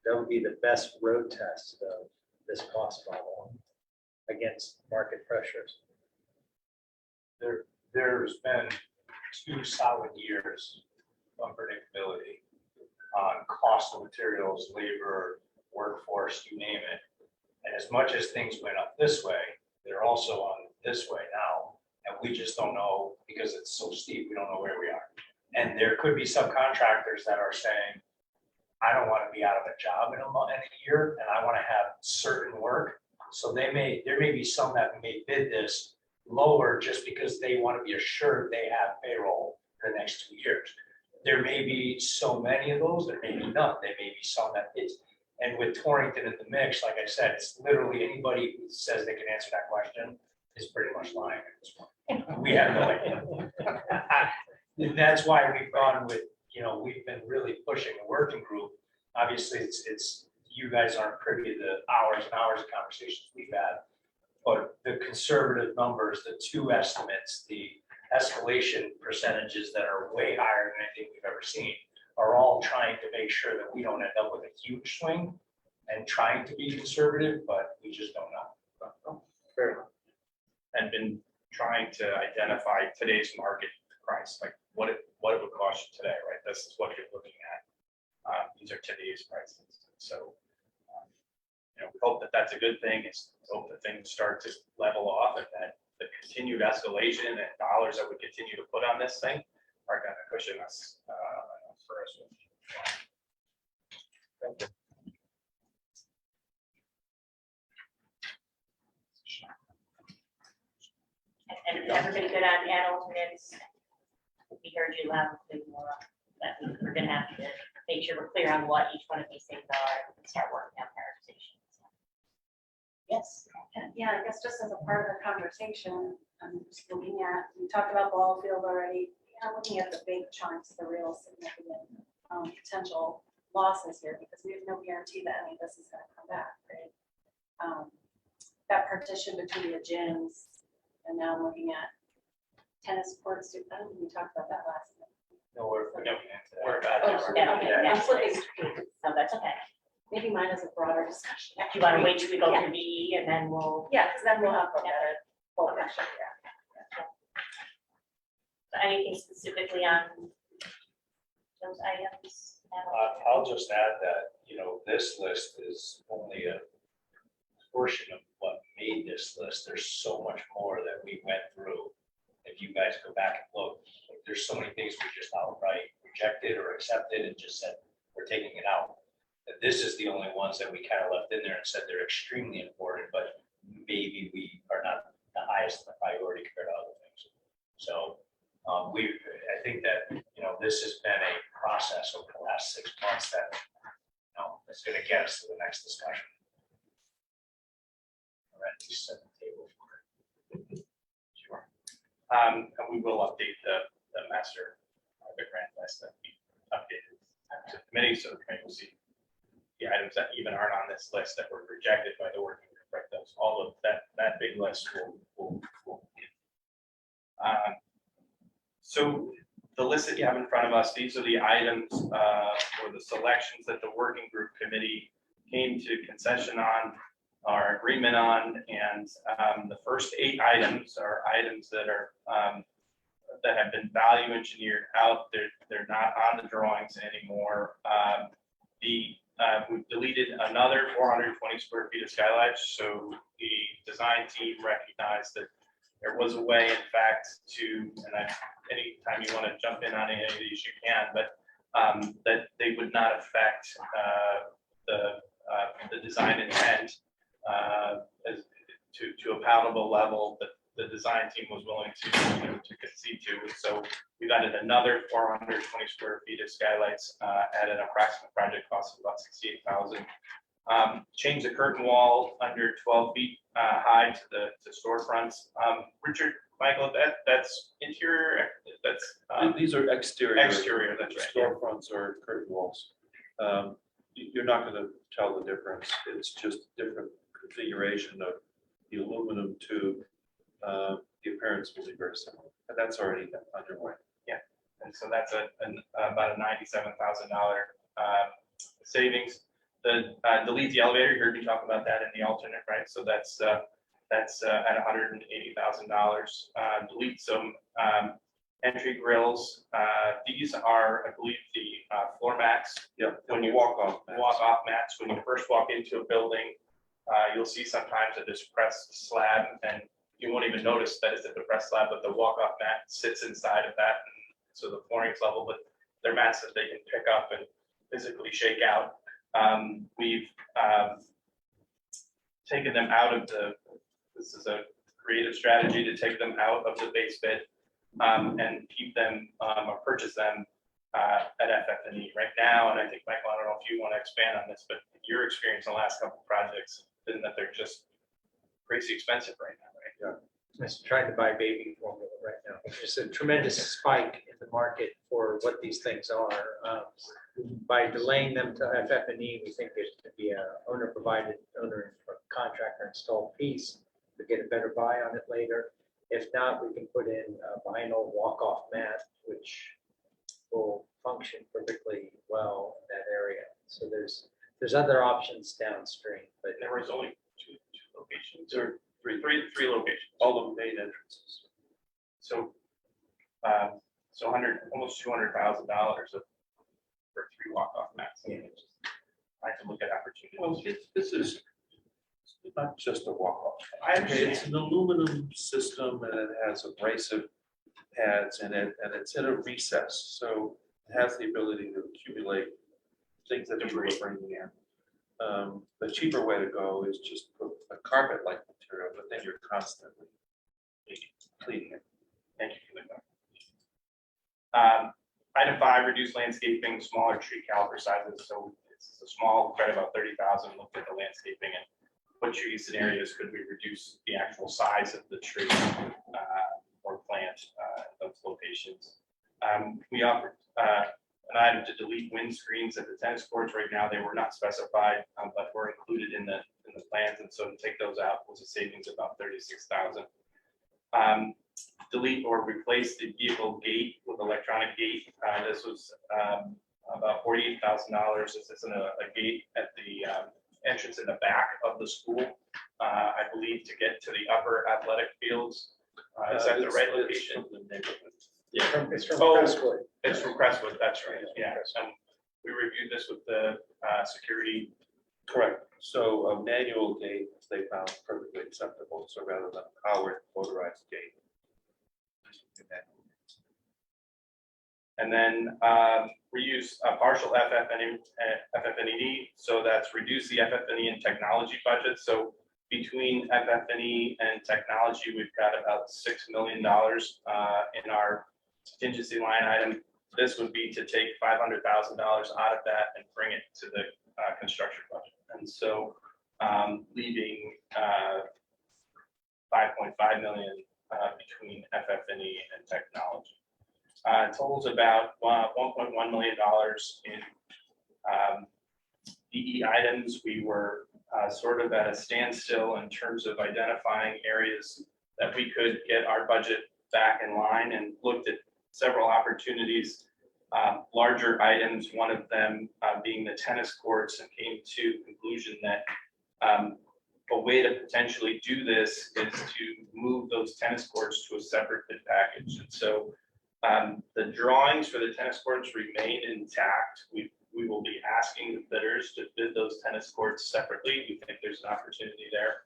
the best road test of this cost model against market pressures. There's been 2 solid years of predictability on cost of materials, labor, workforce, you name it. And as much as things went up this way, they're also on this way now. And we just don't know, because it's so steep, we don't know where we are. And there could be subcontractors that are saying, I don't want to be out of a job in a year, and I want to have certain work. So there may be some that may bid this lower just because they want to be assured they have payroll for the next 2 years. There may be so many of those, there may be none. There may be some that it's, and with Torrington in the mix, like I said, it's literally anybody who says they can answer that question is pretty much lying at this point. We have no idea. That's why we've gone with, we've been really pushing the working group. Obviously, it's you guys aren't privy to the hours and hours of conversations we've had, but the conservative numbers, the 2 estimates, the escalation percentages that are way higher than anything we've ever seen, are all trying to make sure that we don't end up with a huge swing and trying to be conservative, but we just don't know. Fair enough. And been trying to identify today's market price, like what it would cost you today, right? This is what you're looking at. These are today's prices. So, we hope that that's a good thing. It's hope that things start to level off and that the continued escalation and dollars that we continue to put on this thing are going to cushion us for us. Thank you. And everybody good on ad alternates? We heard you loud and clear, Laura, that we're gonna have to make sure we're clear on what each one of these things are and start working on prioritization. Yes. Yeah, I guess just as a part of the conversation, I'm just looking at, we talked about ball field already. I'm looking at the big chunks, the real significant potential losses here, because we have no guarantee that any of this is gonna come back, right? That partition between the gyms, and now I'm looking at tennis courts. We talked about that last night. No, we're We're Oh, about okay, I'm next flipping. No, that's okay. Maybe mine is a broader discussion. Do you want to wait till we go through BE and then we'll? Yeah, because then we'll have a better full picture, So anything specifically on those items? I'll just add that, this list is only a portion of what made this list. There's so much more that we went through. If you guys go back and look, there's so many things we just outright rejected or accepted and just said, we're taking it out. And this is the only ones that we kind of left in there and said they're extremely important, but maybe we are not the highest priority compared to other things. So I think that, this has been a process over the last 6 months that, it's going to get us to the next discussion. Or at least set the table for it. Sure. And we will update the master, the grant list that we updated to the committee, so the committee will see the items that even aren't on this list that were rejected by the working group, right? Those, all of that big list will. So the list that you have in front of us, these are the items or the selections that the working group committee came to concession on, our agreement on, and the first 8 items are items that are that have been value engineered out. They're not on the drawings anymore. We've deleted another 420 square feet of skylights, so the design team recognized that there was a way, in fact, to, and anytime you want to jump in on any of these, you can, but that they would not affect the design intent to a palatable level that the design team was willing to concede to. So we've added another 420 square feet of skylights at an approximate project cost of about $68,000. Change the curtain wall under 12 feet high to storefronts. Richard, Michael, that's interior, that's These are exterior. exterior, that's right. Storefronts or curtain walls. You're not going to tell the difference. It's just a different configuration of the aluminum tube. The appearance will be very similar, and that's already underway. Yeah, and so that's about a $97,000 savings. Delete the elevator, you heard me talk about that in the alternate, right? So that's at $180,000. Delete some entry grills. These are, I believe, the floor mats. Yeah. When you walk off mats, when you first walk into a building, you'll see sometimes a depressed slab, and you won't even notice that it's a depressed slab, but the walk-off mat sits inside of that, and so the flooring is level, but they're mats that they can pick up and physically shake out. We've taken them out of this is a creative strategy to take them out of the base bid and keep them or purchase them at FF&E right now. And I think, Michael, I don't know if you want to expand on this, but your experience in the last couple of projects is that they're just crazy expensive right now, right? I'm just trying to buy baby formula right now. There's a tremendous spike in the market for what these things are. By delaying them to FF&E, we think it could be a owner-provided, owner contractor installed piece to get a better buy on it later. If not, we can put in a vinyl walk-off mat, which will function perfectly There's other options downstream, but There was only two locations, or three locations. All the main entrances. So, so almost $200,000 for 3 walk-off mats. I have to look at Well, opportunities. this is not just a walk-off. I understand. It's an aluminum system and it has abrasive pads in it and it's in a recess. So it has the ability to accumulate things that people are bringing in. The cheaper way to go is just put a carpet-like material, but then you're constantly cleaning it. Thank you for the clarification. Item 5, reduce landscaping, smaller tree caliber sizes. So it's a small, right about 30,000, looked at the landscaping and what trees and areas could we reduce the actual size of the tree or plant at those locations. We offered an item to delete wind screens at the tennis courts. Right now, they were not specified, but were included in the plans. And so to take those out was a savings of about 36,000. Delete or replace the vehicle gate with electronic gate. This was about $48,000. This isn't a gate at the entrance in the back of the school, I believe, to get to the upper athletic fields. Is that the right location? Yeah. it's from Oh, Crestwood. It's from Crestwood, that's right, yeah. We reviewed this with the security. Correct. So a manual gate, they found perfectly acceptable. So rather than a powered motorized gate. And then reuse a partial FF&E. So that's reduce the FF&E and technology budget. So between FF&E and technology, we've got about $6 million in our contingency line item. This would be to take $500,000 out of that and bring it to the construction budget. And so leaving 5.5 million between FF&E and technology. Totals about $1.1 million in DE items. We were sort of at a standstill in terms of identifying areas that we could get our budget back in line and looked at several opportunities, larger items, one of them being the tennis courts, and came to the conclusion that a way to potentially do this is to move those tennis courts to a separate bid package. And so the drawings for the tennis courts remain intact. We will be asking the bidders to bid those tennis courts separately. We think there's an opportunity there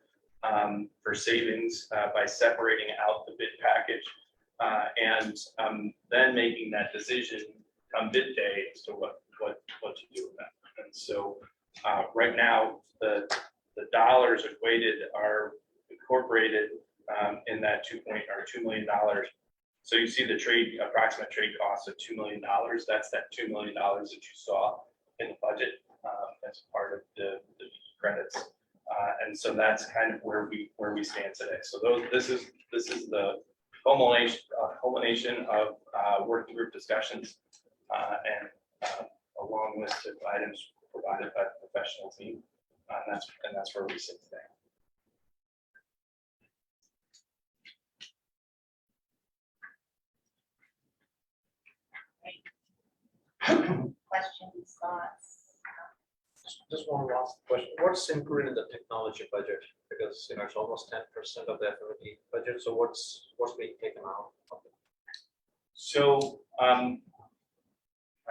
for savings by separating out the bid package and then making that decision come bid day as to what to do with that. And so right now, the dollars equated are incorporated in that $2 million. So you see the approximate trade cost of $2 million. That's that $2 million that you saw in the budget as part of the credits. And so that's kind of where we stand today. So this is the culmination of working group discussions and a long list of items provided by the professional team. And that's where we sit today. Questions, thoughts? Just one last question. What's included in the technology budget? Because it's almost 10% of the FME budget. So what's being taken out of it? So I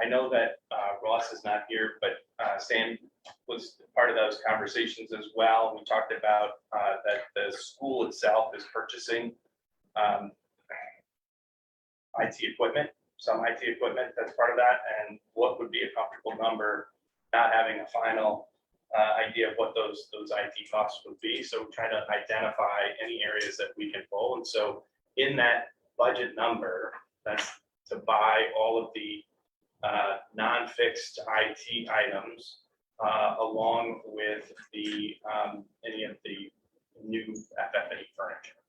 know that Ross is not here, but Sam was part of those conversations as well. We talked about that the school itself is purchasing IT equipment, some IT equipment that's part of that, and what would be a comfortable number, not having a final idea of what those IT costs would be. So trying to identify any areas that we can pull. And so in that budget number, that's to buy all of the non-fixed IT items along with the any of the new FF&E furniture.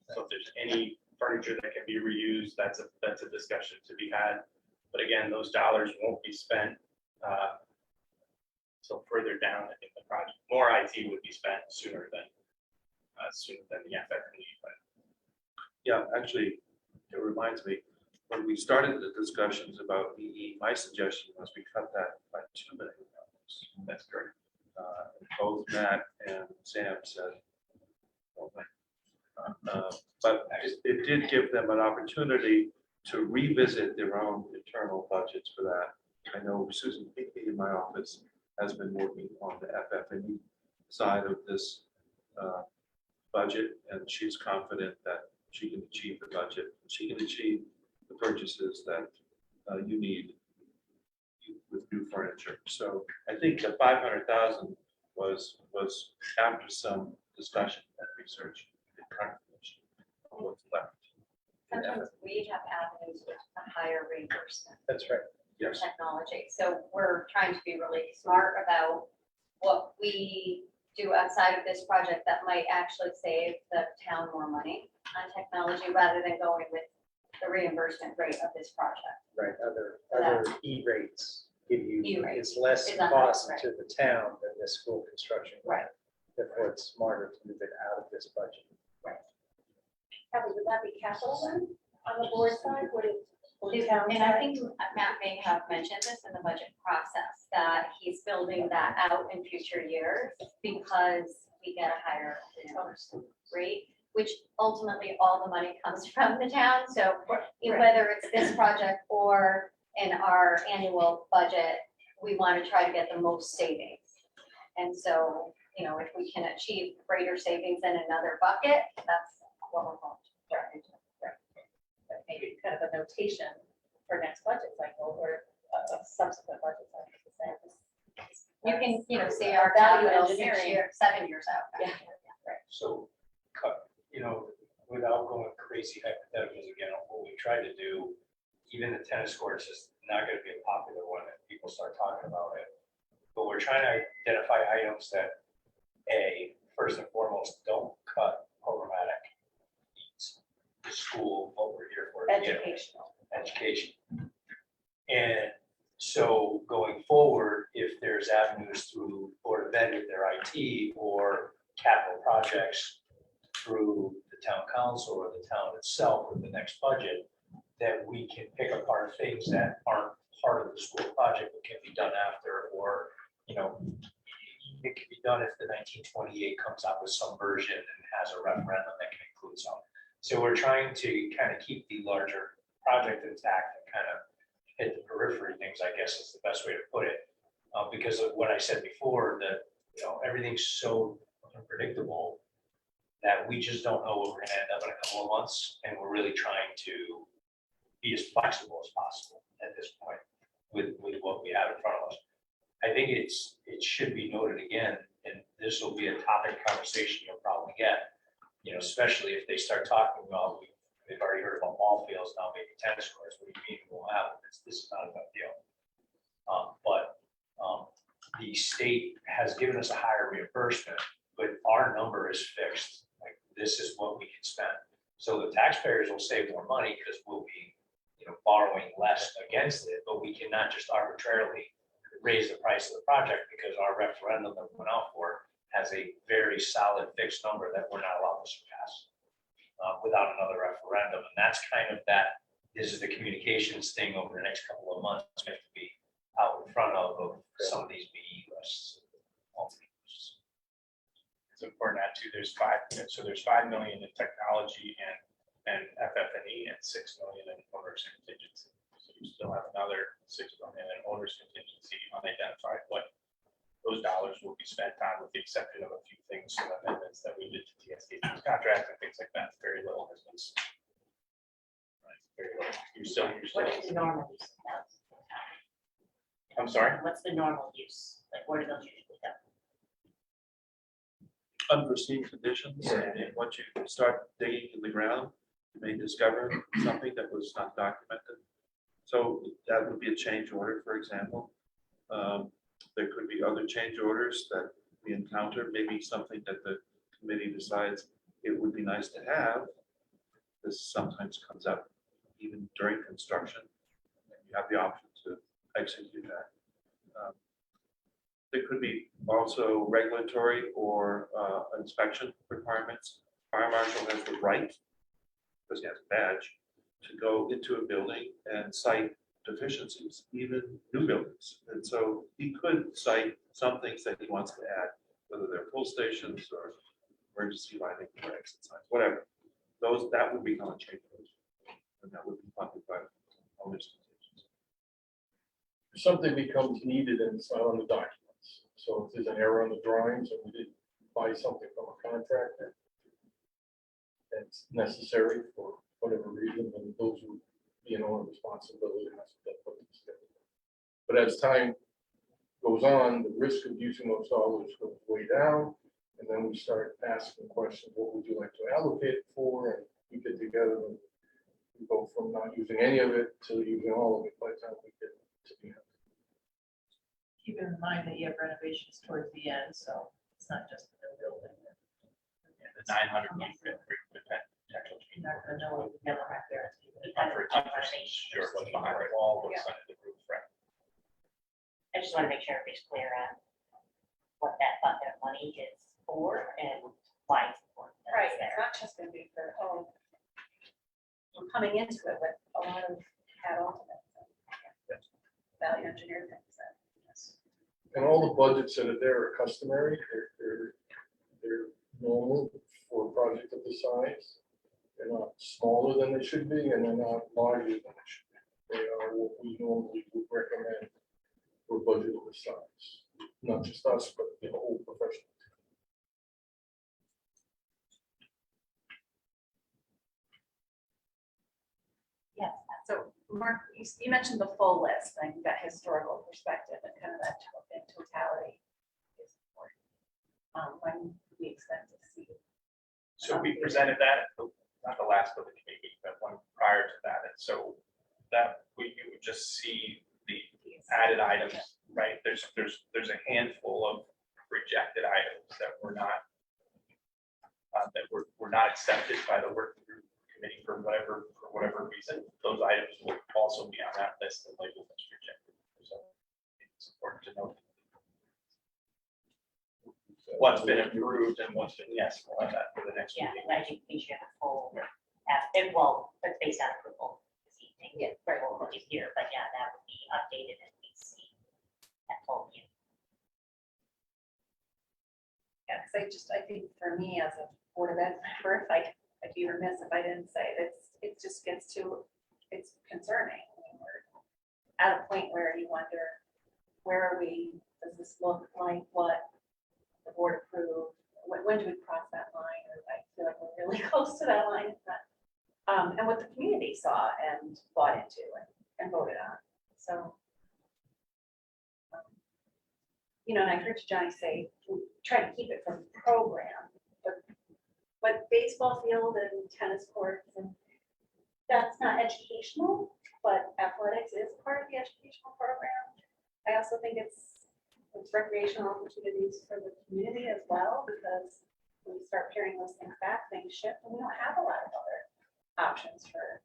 So if there's any furniture that can be reused, that's a discussion to be had. But again, those dollars won't be spent so further down in the project. More IT would be spent sooner than the FF&E. Yeah, actually, it reminds me, when we started the discussions about EE, my suggestion was we cut that by $2 million. That's correct. Both Matt and Sam said, well, but it did give them an opportunity to revisit their own internal budgets for that. I know Susan Pinckney in my office has been working on the FF&E side of this budget, and she's confident that she can achieve the budget. She can achieve the purchases that you need with new furniture. So I think the 500,000 was after some discussion and research and confirmation of what's left. Sometimes we have avenues with a higher reimbursement That's right. for Yes. technology. So we're trying to be really smart about what we do outside of this project that might actually save the town more money on technology rather than going with the reimbursement rate of this project. Right, other E-rates give you, E-rates. it's less Is a- cost right. to the town than the school construction. Right. Therefore, it's smarter to move it out of this budget. Kathy, would that be capital then, on the board side? Would it? will the town And I side? think Matt may have mentioned this in the budget process, that he's building that out in future years because we get a higher reimbursement rate, which ultimately all the money comes from the town. So whether it's this project or in our annual budget, we want to try to get the most savings. And so, if we can achieve greater savings in another bucket, that's what we're going to try to do. But maybe kind of a notation for next budget cycle or a subsequent budget cycle. to say this- You can, see our Value value engineering. 7 years out. Yeah. So, without going crazy hypotheticals again, what we try to do, even the tennis courts is not gonna be a popular one if people start talking about it. But we're trying to identify items that, first and foremost, don't cut programmatic needs. The school, what we're here for. to get education. And so going forward, if there's avenues through Board of Ed with their IT or capital projects through the town council or the town itself with the next budget, that we can pick apart things that aren't part of the school project but can be done after, or, it can be done if the 1928 comes out with some version and has a referendum that can include some. So we're trying to kind of keep the larger project intact and kind of hit the periphery things, I guess is the best way to put it. Because of what I said before, that, everything's so unpredictable that we just don't know what we're gonna end up in a couple of months. And we're really trying to be as flexible as possible at this point with what we have in front of us. I think it should be noted again, and this will be a topic of conversation you'll probably get, especially if they start talking about, we've already heard about ball fields, now maybe tennis courts. What do you mean we won't have it? This is not a big deal. But the state has given us a higher reimbursement, but our number is fixed. Like, this is what we can spend. So the taxpayers will save more money because we'll be, borrowing less against it, but we cannot just arbitrarily raise the price of the project because our referendum that we went out for has a very solid fixed number that we're not allowed to surpass without another referendum. And that's kind of this is the communications thing over the next couple of months. We have to be out in front of some of these BE lists. It's important that too, there's 5 million in technology and FF&E and 6 million in owners contingency. So you still have another 6 million in owners contingency unidentified, what those dollars will be spent on, with the exception of a few things, some amendments that we did to TSD's contract and things like that. Very little has been spent. Right, very little. What is the normal use of that? I'm sorry? What's the normal use? Like, where do those usually go? Unforeseen conditions, and once you start digging in the ground, you may discover something that was not documented. So that would be a change order, for example. There could be other change orders that we encounter, maybe something that the committee decides it would be nice to have. This sometimes comes up even during construction. You have the option to execute that. There could be also regulatory or inspection requirements. Fire marshal has the right, because he has a badge, to go into a building and cite deficiencies, even new buildings. And so he could cite some things that he wants to add, whether they're pull stations or emergency lighting or exit signs, whatever. Those, that would become a change order, and that would be funded by owners. If something becomes needed and it's not on the documents, so if there's an error on the drawings and we didn't buy something from a contractor, and it's necessary for whatever reason, then those would be an owner responsibility. And that's what that puts together. But as time goes on, the risk of using those dollars goes way down. And then we start asking questions, what would you like to allocate it for? And we get together and we go from not using any of it to using all of it by the time we get to the end. Keep in mind that you have renovations towards the end, so it's not just the building. Yeah, the 900 would potential. You're not gonna know what you never have there. For sure, what's behind the wall, what's under the roof, right? I just want to make sure everybody's clear on what that bucket of money is for and why it's important. that Right, it's it's there. not just gonna be for, oh, we're coming into it with a lot of add-ons. Value engineer things that, yes. And all the budgets that are there are customary. They're normal for a project of this size. They're not smaller than they should be, and they're not larger than they should be. They are what we normally would recommend for a budget of this size. Not just us, but the whole professional. Yes, so Mark, you mentioned the full list, I think that historical perspective and kind of that in totality is important. When we expect to see. So we presented that, at not the last of the committee, but one prior to that. And so that you would just see the added items, right? There's a handful of rejected items that were not accepted by the working group committee for whatever reason. Those items will also be on that list and labeled as rejected. So it's important to note what's been approved and what's been, yes, we'll have that for the next Yeah, meeting. I think we should have a full, well, that's based on approval this evening. Yeah, right. We'll just hear, but yeah, that would be updated and we see that full view. Yeah, because I think for me as a Board of Ed member, I'd be remiss if I didn't say it just gets to, it's concerning. I mean, we're at a point where you wonder, where are we, does this look like what the board approved? When do we cross that line? Or I feel like we're really close to that line. And what the community saw and bought into and voted on. So, and I heard Johnny say, try to keep it from program, but baseball field and tennis courts, and that's not educational, but athletics is part of the educational program. I also think it's recreational opportunities for the community as well, because when we start paring those things back, things shift, and we don't have a lot of other options for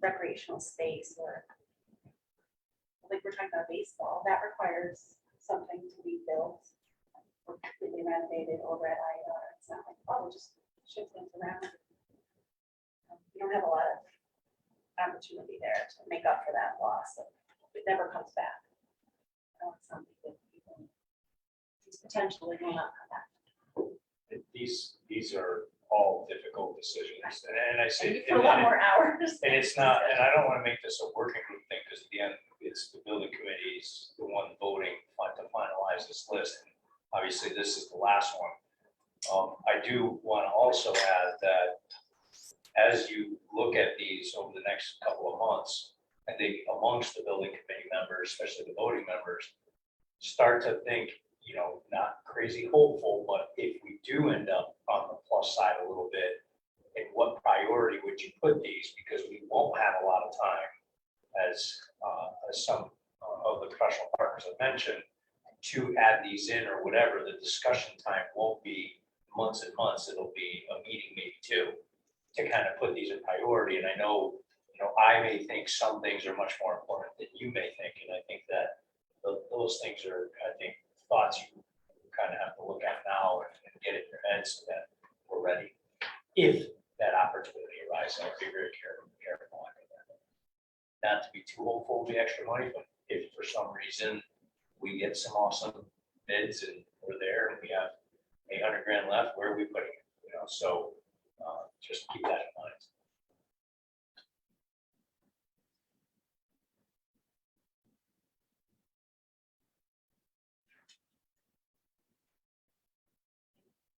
recreational space, or like we're talking about baseball, that requires something to be built or completely renovated over at IR. It's not like, oh, we'll just shift things around. You don't have a lot of opportunity there to make up for that loss. It never comes back. Something that people potentially will not come back. These are all difficult decisions, and I say. For a lot more hours. And it's not, and I don't want to make this a working group thing, because at the end, it's the building committee's the one voting to finalize this list. Obviously, this is the last one. I do want to also add that as you look at these over the next couple of months, I think amongst the building committee members, especially the voting members, start to think, not crazy hopeful, but if we do end up on the plus side a little bit, in what priority would you put these? Because we won't have a lot of time, as some of the professional partners have mentioned, to add these in or whatever. The discussion time won't be months and months. It'll be a meeting, maybe two, to kind of put these in priority. And I know, I may think some things are much more important than you may think. And I think that those things are, thoughts you kind of have to look at now and get in your head so that we're ready. If that opportunity arises, I'll be very careful. not to be too hopeful of the extra money, but if for some reason we get some awesome bids and we're there and we have 800 grand left, where are we putting it? You know, so just keep that in mind.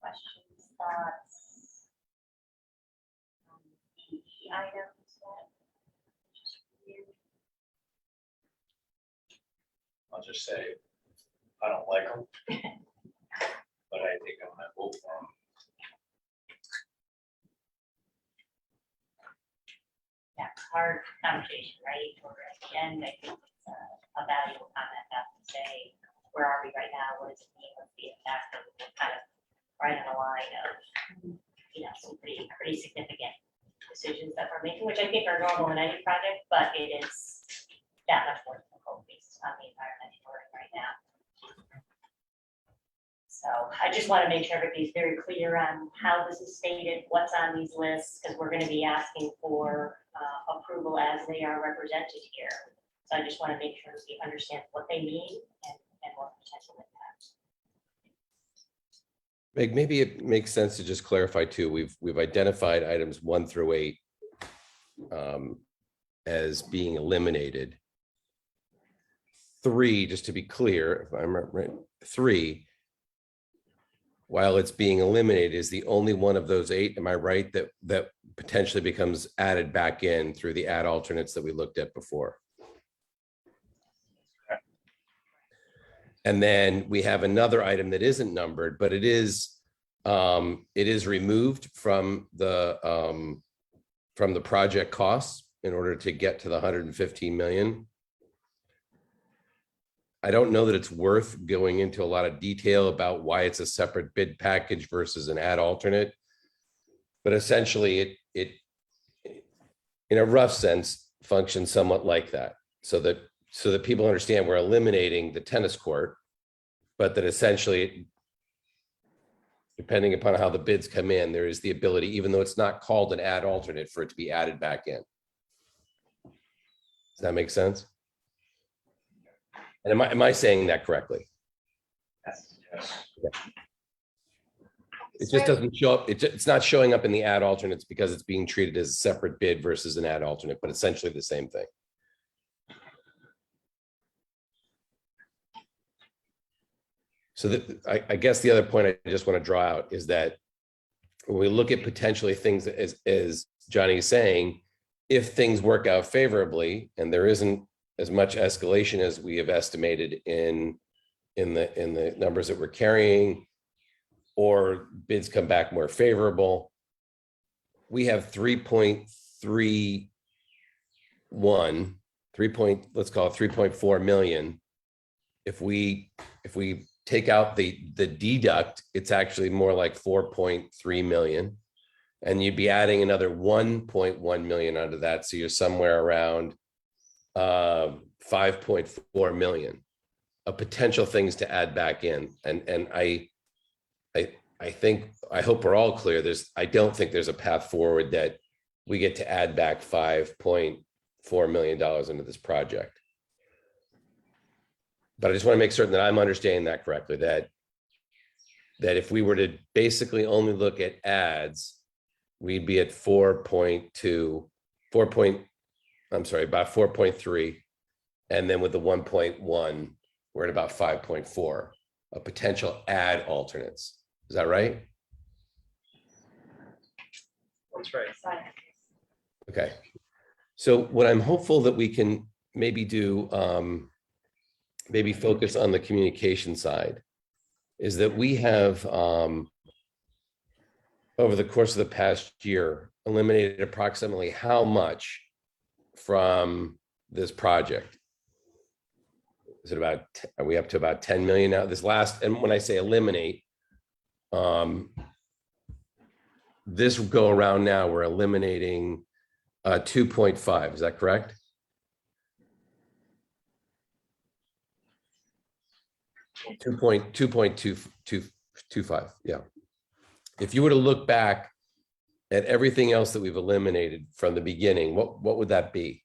Questions, thoughts? The items that just reviewed. I'll just say, I don't like them, but I think I'm gonna vote for them. Yeah, hard conversation, right? Or at the end, I think it's a valuable comment to have to say, where are we right now? What does it mean? What's the impact? And we're kind of right on the line of, you know, some pretty significant decisions that we're making, which I think are normal in any project, but it is that much more difficult based on the environment we're in right now. So I just want to make sure everybody's very clear on how this is stated, what's on these lists, because we're going to be asking for approval as they are represented here. So I just want to make sure we understand what they mean and what potential impact. Meg, maybe it makes sense to just clarify too. We've identified items 1 through 8 as being eliminated. 3, just to be clear, if I'm right, 3, while it's being eliminated, is the only one of those 8. Am I right that potentially becomes added back in through the add alternates that we looked at before? And then we have another item that isn't numbered, but it is removed from the project costs in order to get to the 115 million. I don't know that it's worth going into a lot of detail about why it's a separate bid package versus an add alternate, but essentially it in a rough sense functions somewhat like that, so that people understand we're eliminating the tennis court, but that essentially, depending upon how the bids come in, there is the ability, even though it's not called an add alternate, for it to be added back in. Does that make sense? And am I saying that correctly? Yes. Yeah. It just doesn't show up. It's not showing up in the add alternates because it's being treated as a separate bid versus an add alternate, but essentially the same thing. So that, I guess the other point I just want to draw out is that when we look at potentially things as Johnny is saying, if things work out favorably and there isn't as much escalation as we have estimated in the numbers that we're carrying, or bids come back more favorable, we have 3.31, let's call it 3.4 million. If we take out the deduct, it's actually more like 4.3 million. And you'd be adding another 1.1 million onto that. So you're somewhere around 5.4 million of potential things to add back in. And I think, I hope we're all clear. I don't think there's a path forward that we get to add back $5.4 million into this project. But I just want to make certain that I'm understanding that correctly, that if we were to basically only look at ads, we'd be at about 4.3. And then with the 1.1, we're at about 5.4 of potential add alternates. Is that right? That's right. Okay. So what I'm hopeful that we can maybe do, maybe focus on the communication side, is that we have, over the course of the past year, eliminated approximately how much from this project? Is it about, are we up to about 10 million now? This last, and when I say eliminate, this go around now, we're eliminating 2.5, is that correct? Two point two five, yeah. If you were to look back at everything else that we've eliminated from the beginning, what would that be?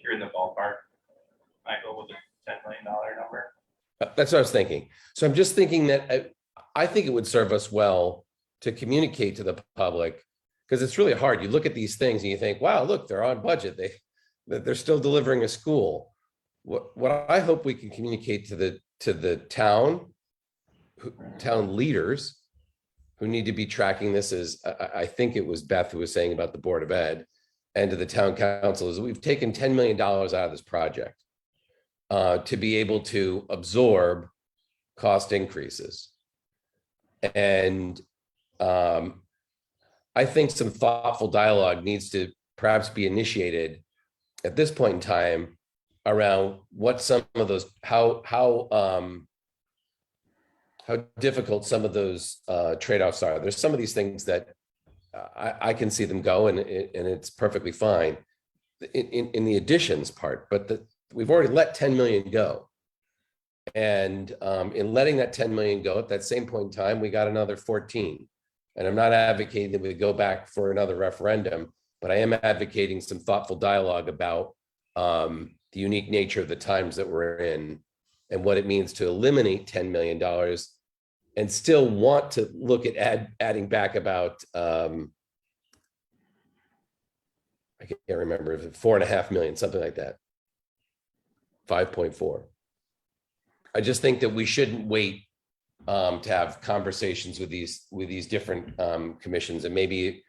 you're in the ballpark, Michael, with a $10 million number. That's what I was thinking. So I'm just thinking that I think it would serve us well to communicate to the public, because it's really hard. You look at these things and you think, wow, look, they're on budget. They're still delivering a school. What I hope we can communicate to the town leaders who need to be tracking this is, I think it was Beth who was saying about the Board of Ed, and to the town council, is we've taken $10 million out of this project to be able to absorb cost increases. And I think some thoughtful dialogue needs to perhaps be initiated at this point in time around what some of those, how difficult some of those trade-offs are. There's some of these things that I can see them go, and it's perfectly fine in the additions part, but we've already let 10 million go. And in letting that 10 million go, at that same point in time, we got another 14. And I'm not advocating that we go back for another referendum, but I am advocating some thoughtful dialogue about the unique nature of the times that we're in and what it means to eliminate $10 million and still want to look at adding back about, I can't remember, 4.5 million, something like that. 5.4. I just think that we shouldn't wait to have conversations with these different commissions, and maybe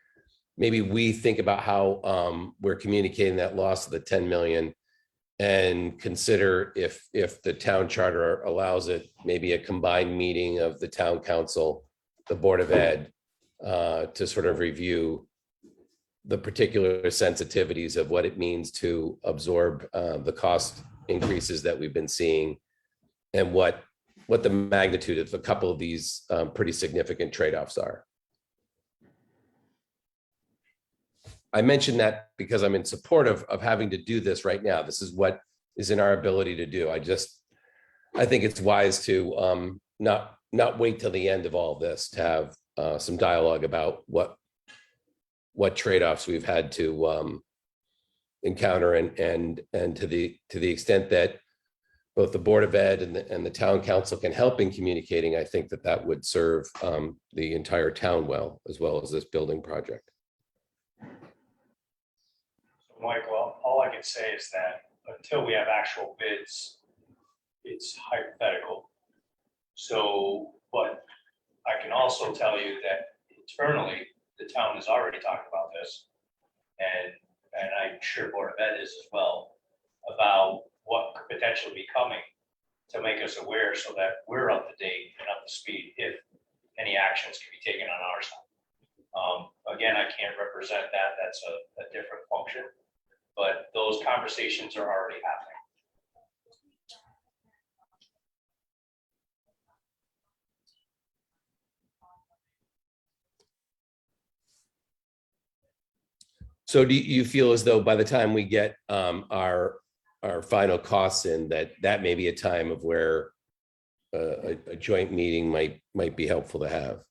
we think about how we're communicating that loss of the 10 million, and consider if the town charter allows it, maybe a combined meeting of the town council, the Board of Ed, to sort of review the particular sensitivities of what it means to absorb the cost increases that we've been seeing, and what the magnitude of a couple of these pretty significant trade-offs are. I mentioned that because I'm in support of having to do this right now. This is what is in our ability to do. I think it's wise to not wait till the end of all this to have some dialogue about what trade-offs we've had to encounter, and to the extent that both the Board of Ed and the town council can help in communicating, I think that would serve the entire town well as this building project. Michael, all I can say is that until we have actual bids, it's hypothetical. So, but I can also tell you that internally, the town has already talked about this, and I'm sure Board of Ed is as well, about what could potentially be coming, to make us aware so that we're up to date and up to speed if any actions can be taken on our side. Again, I can't represent that. That's a different function, but those conversations are already happening. So do you feel as though by the time we get our final costs in, that may be a time of where a joint meeting might be helpful to have?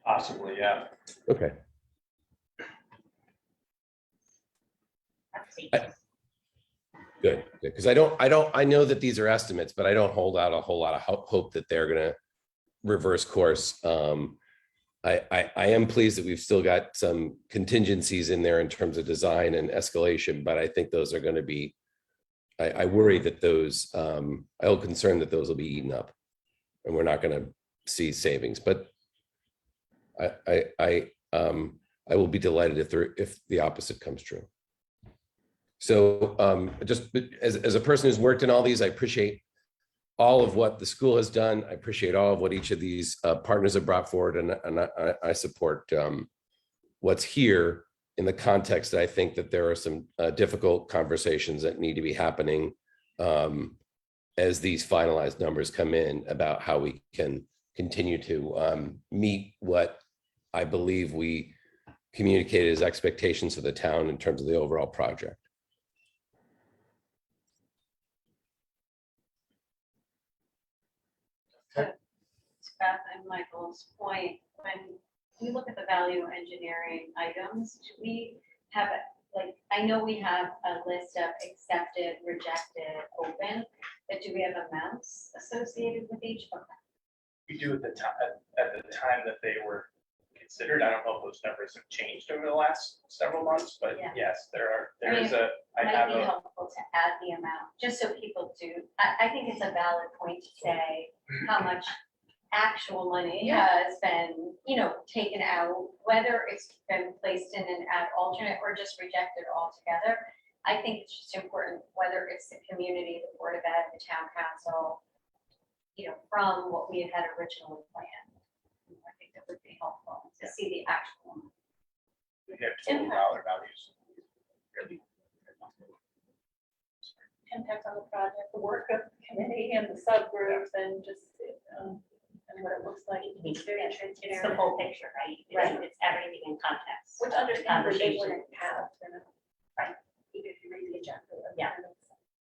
Possibly, yeah. Okay. Good, because I know that these are estimates, but I don't hold out a whole lot of hope that they're going to reverse course. I am pleased that we've still got some contingencies in there in terms of design and escalation, but I think those are going to be, I worry that those, I'm concerned that those will be eaten up and we're not going to see savings, but I will be delighted if the opposite comes true. So just as a person who's worked in all these, I appreciate all of what the school has done. I appreciate all of what each of these partners have brought forward, and I support what's here in the context that I think that there are some difficult conversations that need to be happening as these finalized numbers come in about how we can continue to meet what I believe we communicated as expectations for the town in terms of the overall project. Beth and Michael's point, when we look at the value engineering items, should we have like, I know we have a list of accepted, rejected, open, but do we have amounts associated with each of them? We do at the time that they were considered. I don't know if those numbers have changed over the last several months, but Yeah. yes, there I mean, is a, I Might have be a, helpful to add the amount, just so people do, I think it's a valid point to say how much actual money has been, taken out, whether it's been placed in an ad alternate or just rejected altogether. I think it's just important, whether it's the community, the Board of Ed, the town council, from what we had originally planned. I think that would be helpful to see the actual. we have total dollar values. Really. Impact on the project, the work of the committee and the subgroups and just, and what it looks like. It's very transparent. It's the whole picture, right? Right. It's everything in context. Which understandably they Conversation. wouldn't have, Right. even if you read the agenda. Yeah.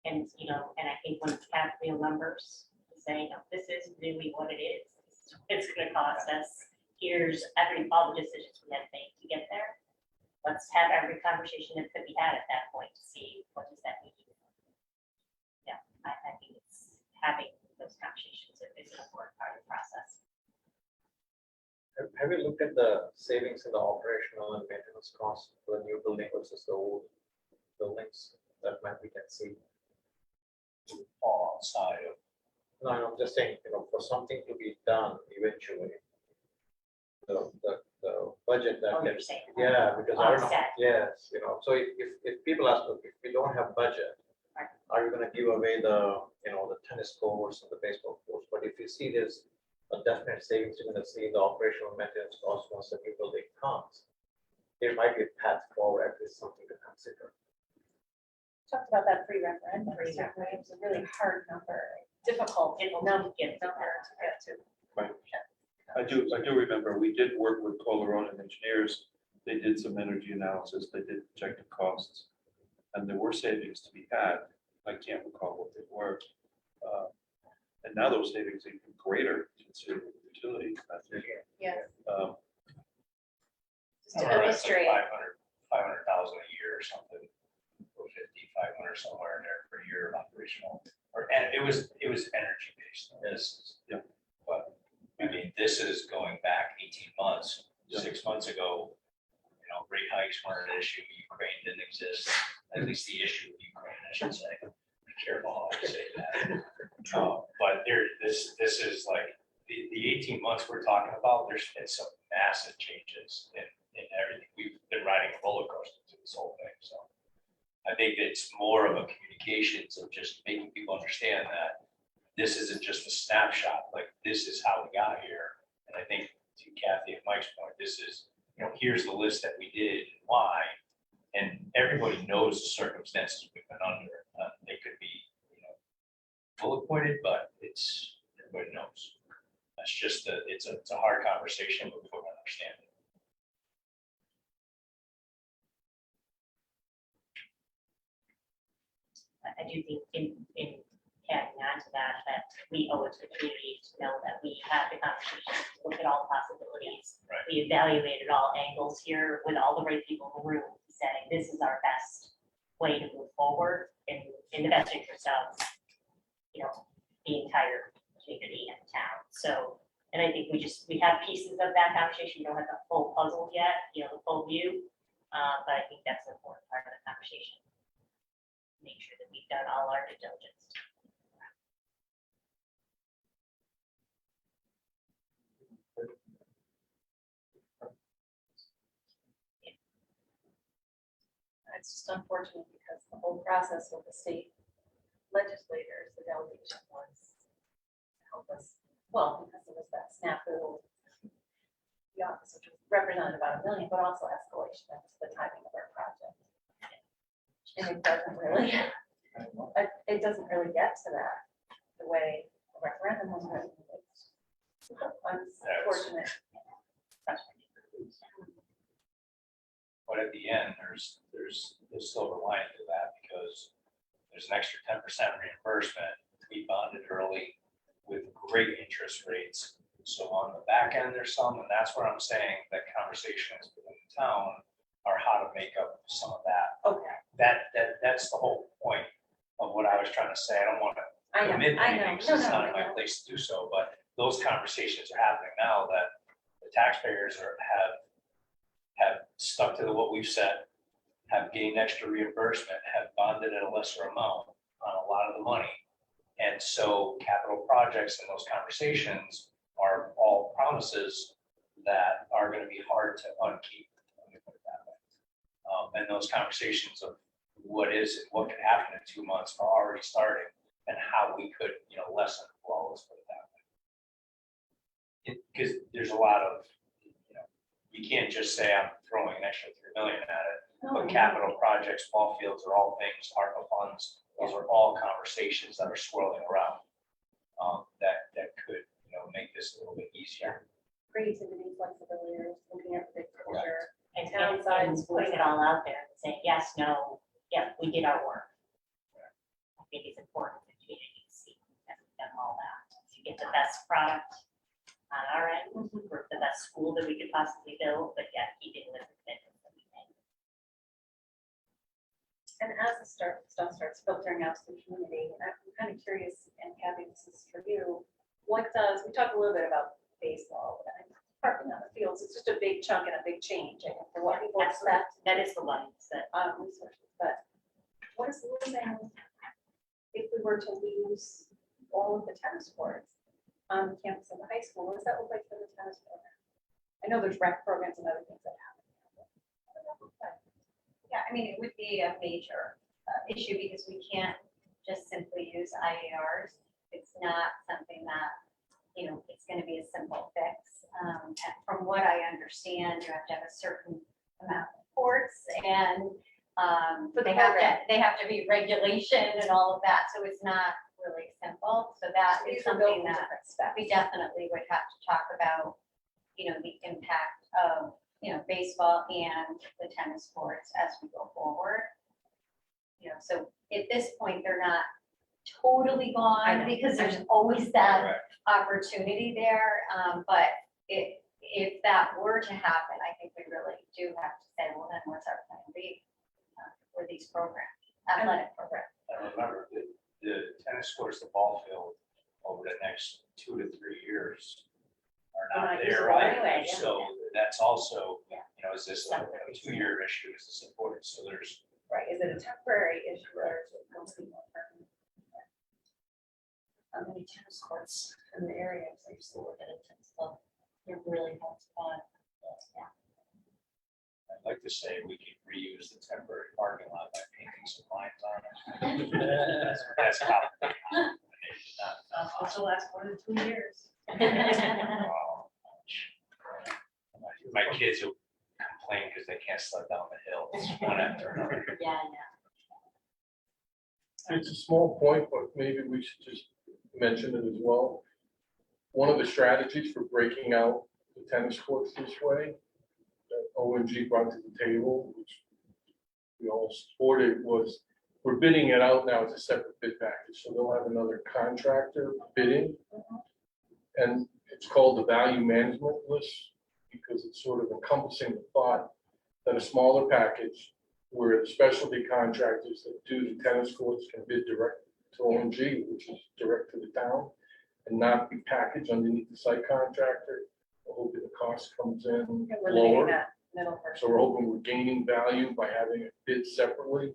And, and I think when it's have real numbers, say, this is really what it is. This is what it's gonna cost us. Here's all the decisions we had to make to get there. Let's have every conversation that could be had at that point to see what does that mean. Yeah, I think it's having those conversations is an important part of the process. Have you looked at the savings in the operational and maintenance costs for the new building versus the old buildings that might we can see? Fall outside of. No, I'm just saying, for something to be done eventually. The budget that Oh, you're gets, saying. yeah, because I don't know, Offset. yes, so if people ask, if we don't have budget, Right. are you gonna give away the tennis courts and the baseball courts? But if you see there's a definite savings, you're gonna see the operational maintenance cost once the new building comes. There might be a path forward, at least something to consider. Talked about that pre-referendum, certainly, it was a really hard number, difficult number to get to. Right. I do remember, we did work with Colorado engineers. They did some energy analysis, they did projected costs. And there were savings to be had. I can't recall what they were. And now those savings are even greater considering the utilities. Yes. Just to I don't know, it's illustrate. like 500,000 a year or something, 500 somewhere in there per year of operational. And it was energy based. Yeah. But I mean, this is going back 18 months, Yeah. 6 months ago. Rate hikes weren't an issue. Ukraine didn't exist. At least the issue of Ukraine, I should say. Be careful how I say that. But this is like the 18 months we're talking about. There's been some massive changes in everything. We've been riding a roller coaster through this whole thing. So I think it's more of a communications of just making people understand that this isn't just a snapshot. Like this is how we got here. And I think to Kathy and Mike's point, this is, here's the list that we did and why. And everybody knows the circumstances we've been under. They could be, bullet pointed, but everybody knows. That's just it's a hard conversation, but people understand it. I do think in tagging on to that we owe it to the community to know that we had the conversation, look at all the possibilities. Right. We evaluated all angles here with all the right people in the room, saying this is our best way to move forward in the best interest of, the entire community and town. So, and I think we have pieces of that conversation. We don't have the full puzzle yet, the full view. But I think that's an important part of the conversation. Make sure that we've done all our due diligence. It's just unfortunate because the whole process with the state legislators, the delegation was to help us, because there was that snafu. The office, which was represented about $1 million, but also escalation as to the timing of our project. And it doesn't really get to that the way the referendum was written. It's unfortunate. But at the end, there's silver lining to that because there's an extra 10% reimbursement. We bonded early with great interest rates. So on the back end, there's some, and that's where I'm saying that conversations within the town or how to make up some of that. Okay. That's the whole point of what I was trying to say. I don't want to I know, commit to I know. anything, 'cause No, it's no, not I in my know. place to do so, but those conversations are happening now that the taxpayers have stuck to what we've said, have gained extra reimbursement, have bonded at a lesser amount on a lot of the money. And so capital projects and those conversations are all promises that are going to be hard to unkeep. Let me put it that way. And those conversations of what is and what can happen in 2 months are already starting, and how we could, lessen the flow, let's put it that way. Because there's a lot of, you can't just say I'm throwing an extra 3 million at it. But capital projects, ball fields are all things, ARPA funds, those are all conversations that are swirling around. That could, make this a little bit easier. Creativity, flexibility, looking at the big picture. And Downsides, putting it all out there and saying, yes, no, yeah, we did our work. I think it's important for the community to see that we've done all that, to get the best product on our end, for the best school that we could possibly build, but yet keeping with the commitments that we made. And as the stuff starts filtering out to the community, I'm kind of curious, and Kathy, this is for you. We talked a little bit about baseball, and parking on the fields, it's just a big chunk and a big change, I think, for what people expect. That is the one that, Resources, but what is losing if we were to lose all of the tennis courts on the campus of the high school? What does that look like for the tennis program? I know there's rec programs and other things that happen. Yeah, I mean, it would be a major issue because we can't just simply use IARs. It's not something that, it's going to be a simple fix. And from what I understand, you have to have a certain amount of courts and they have to be regulation and all of that. So it's not really simple. So that is something that we definitely would have to talk about, the impact of, baseball and the tennis courts as we go forward. So at this point, they're not totally gone because there's always that opportunity there. But if that were to happen, I think we really do have to say, well, then what's our plan B for these programs, athletic programs? And remember, the tennis courts, the ball field, over the next 2 to 3 years are not there anyway, either. So that's also, Yeah. Is this a 2-year issue? Is this important? So there's, Right, is it a temporary issue or is it going to be more permanent? how many tennis courts in the area, so you still look at a tennis club, you're really hard to find. Yeah. I'd like to say we could reuse the temporary parking lot by painting some lines on it. That's complicated. This will last more than 2 years. Oh, my kids will complain because they can't sled down the hill one after another. Yeah, It's a small point, but maybe we should just mention it as well. One of the strategies for breaking out the tennis courts this way, that OMG brought to the table, which we all supported, was we're bidding it out now as a separate bid package. So they'll have another contractor bidding. And it's called the value management list because it's sort of encompassing the thought that a smaller package where the specialty contractors that do the tennis courts can bid direct to OMG, which is direct to the town, and not be packaged underneath the site contractor. We're hoping the cost comes in lower. So we're hoping we're gaining value by having it bid separately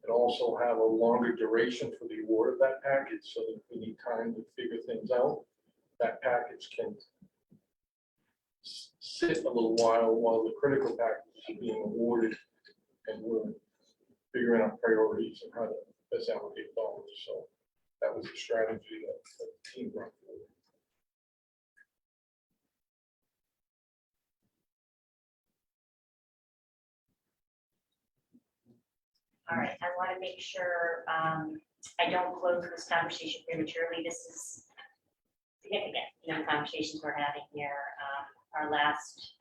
and also have a longer duration for the award of that package. So that if we need time to figure things out, that package can sit a little while the critical package is being awarded and we're figuring out priorities and how to best allocate dollars. So that was a strategy that the team brought forward. all right, I want to make sure I don't close this conversation prematurely. This is significant, the conversations we're having here. Our last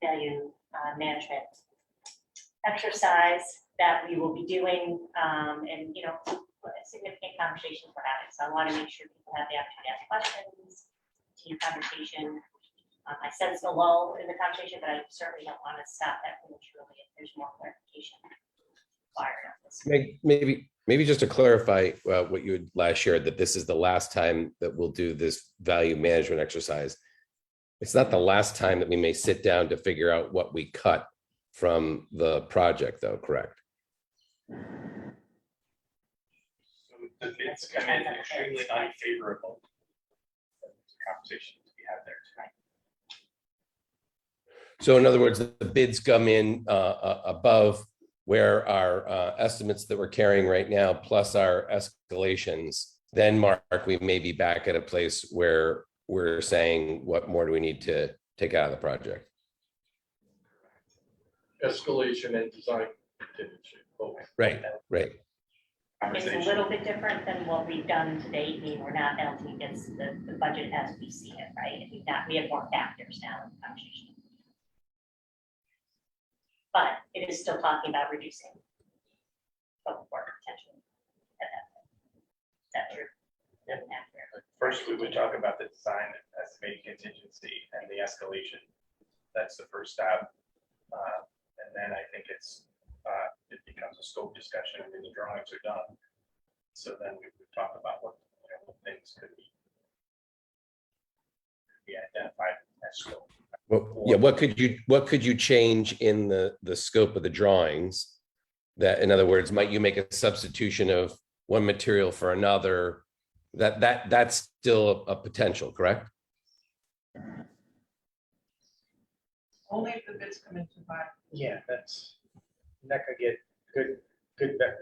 value management exercise that we will be doing, and significant conversations we're having. So I want to make sure people have the opportunity to ask questions, continue conversation. I sense a lull in the conversation, but I certainly don't want to stop that prematurely if there's more clarification required on this. Maybe just to clarify what you had last shared, that this is the last time that we'll do this value management exercise. It's not the last time that we may sit down to figure out what we cut from the project, though, correct? So the bids come in extremely unfavorable. Conversation we had there tonight. So in other words, the bids come in above where our estimates that we're carrying right now, plus our escalations. Then, Mark, we may be back at a place where we're saying, what more do we need to take out of the project? Escalation and design contingency. both. Right. It's a little bit different than what we've done to date. I mean, we're not balancing against the budget as we see it, right? We have more factors now in the conversation. But it is still talking about reducing scope of work potentially. That's true. First, we would talk about the design estimated contingency and the escalation. That's the first step. And then I think it becomes a scope discussion and the drawings are done. So then we would talk about what things could be identified as scope. Well, yeah. What could you change in the scope of the drawings? That, in other words, might you make a substitution of one material for another? That's still a potential, correct? Only if the bids come in too high. Yeah, that's, you're not gonna get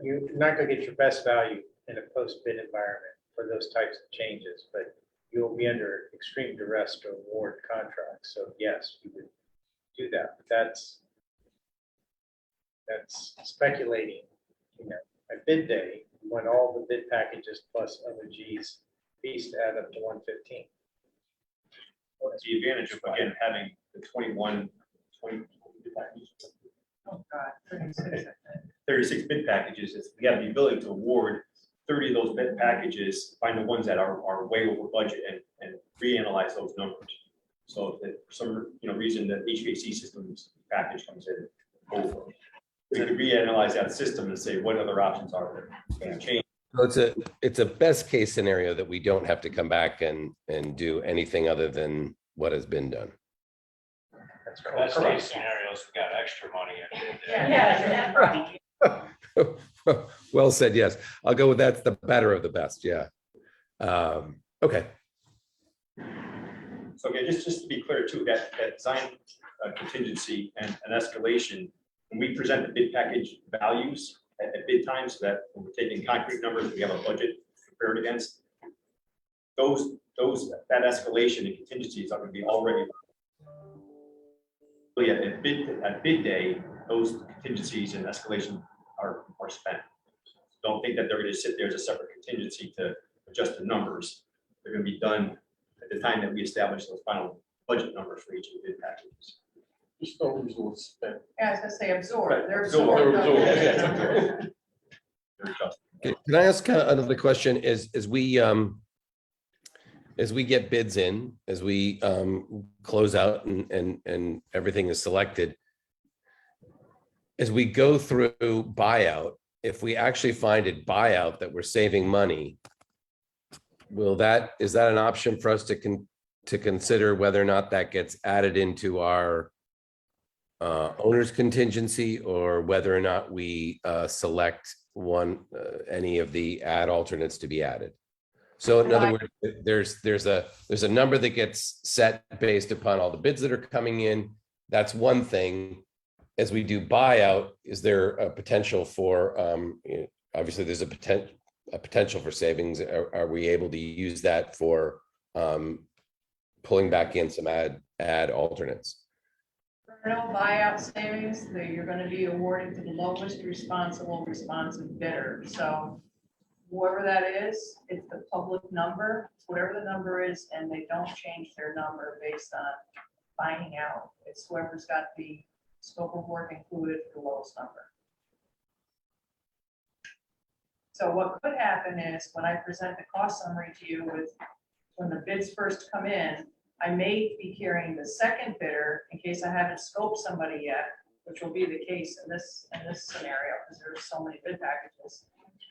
you're not gonna get your best value in a post-bid environment for those types of changes, but you'll be under extreme duress to award contracts. So yes, we would do that. But that's speculating. At bid day, you want all the bid packages plus OG's fees to add up to 115. The advantage of, again, having the 20 bid packages. Oh, God. 36. 36 bid packages is we have the ability to award 30 of those bid packages, find the ones that are way over budget and reanalyze those numbers. So if for some reason the HVAC systems package comes in over, we could reanalyze that system and say what other options are there. Can change. So it's a best case scenario that we don't have to come back and do anything other than what has been done. That's Best correct. case scenarios, we got extra money. Yeah. Well said. Yes, I'll go with that's the better of the best. Yeah. Okay. So again, just to be clear too, that design contingency and an escalation, when we present the bid package values at bid time, so that when we're taking concrete numbers, we have a budget compared against, that escalation and contingencies are going to be already. At bid day, those contingencies and escalation are spent. Don't think that they're going to sit there as a separate contingency to adjust the numbers. They're going to be done at the time that we establish those final budget numbers for each of the bid packages. Just don't use the word spend. Yeah, I was gonna say absorb. Right, They're absorb. absorbed. They're adjusted. Can I ask another question? As we get bids in, as we close out and everything is selected, as we go through buyout, if we actually find it buyout that we're saving money, is that an option for us to consider whether or not that gets added into our owner's contingency, or whether or not we select any of the add alternates to be added? So in other words, there's a number that gets set based upon all the bids that are coming in. That's one thing. As we do buyout, is there a potential for, obviously there's a potential for savings. Are we able to use that for pulling back in some add alternates? For no buyout savings, you're gonna be awarded to the lowest responsive bidder. So whoever that is, it's the public number, it's whatever the number is, and they don't change their number based on finding out. It's whoever's got the scope of work included for the lowest number. So what could happen is when I present the cost summary to you when the bids first come in, I may be carrying the second bidder in case I haven't scoped somebody yet, which will be the case in this scenario, because there's so many bid packages.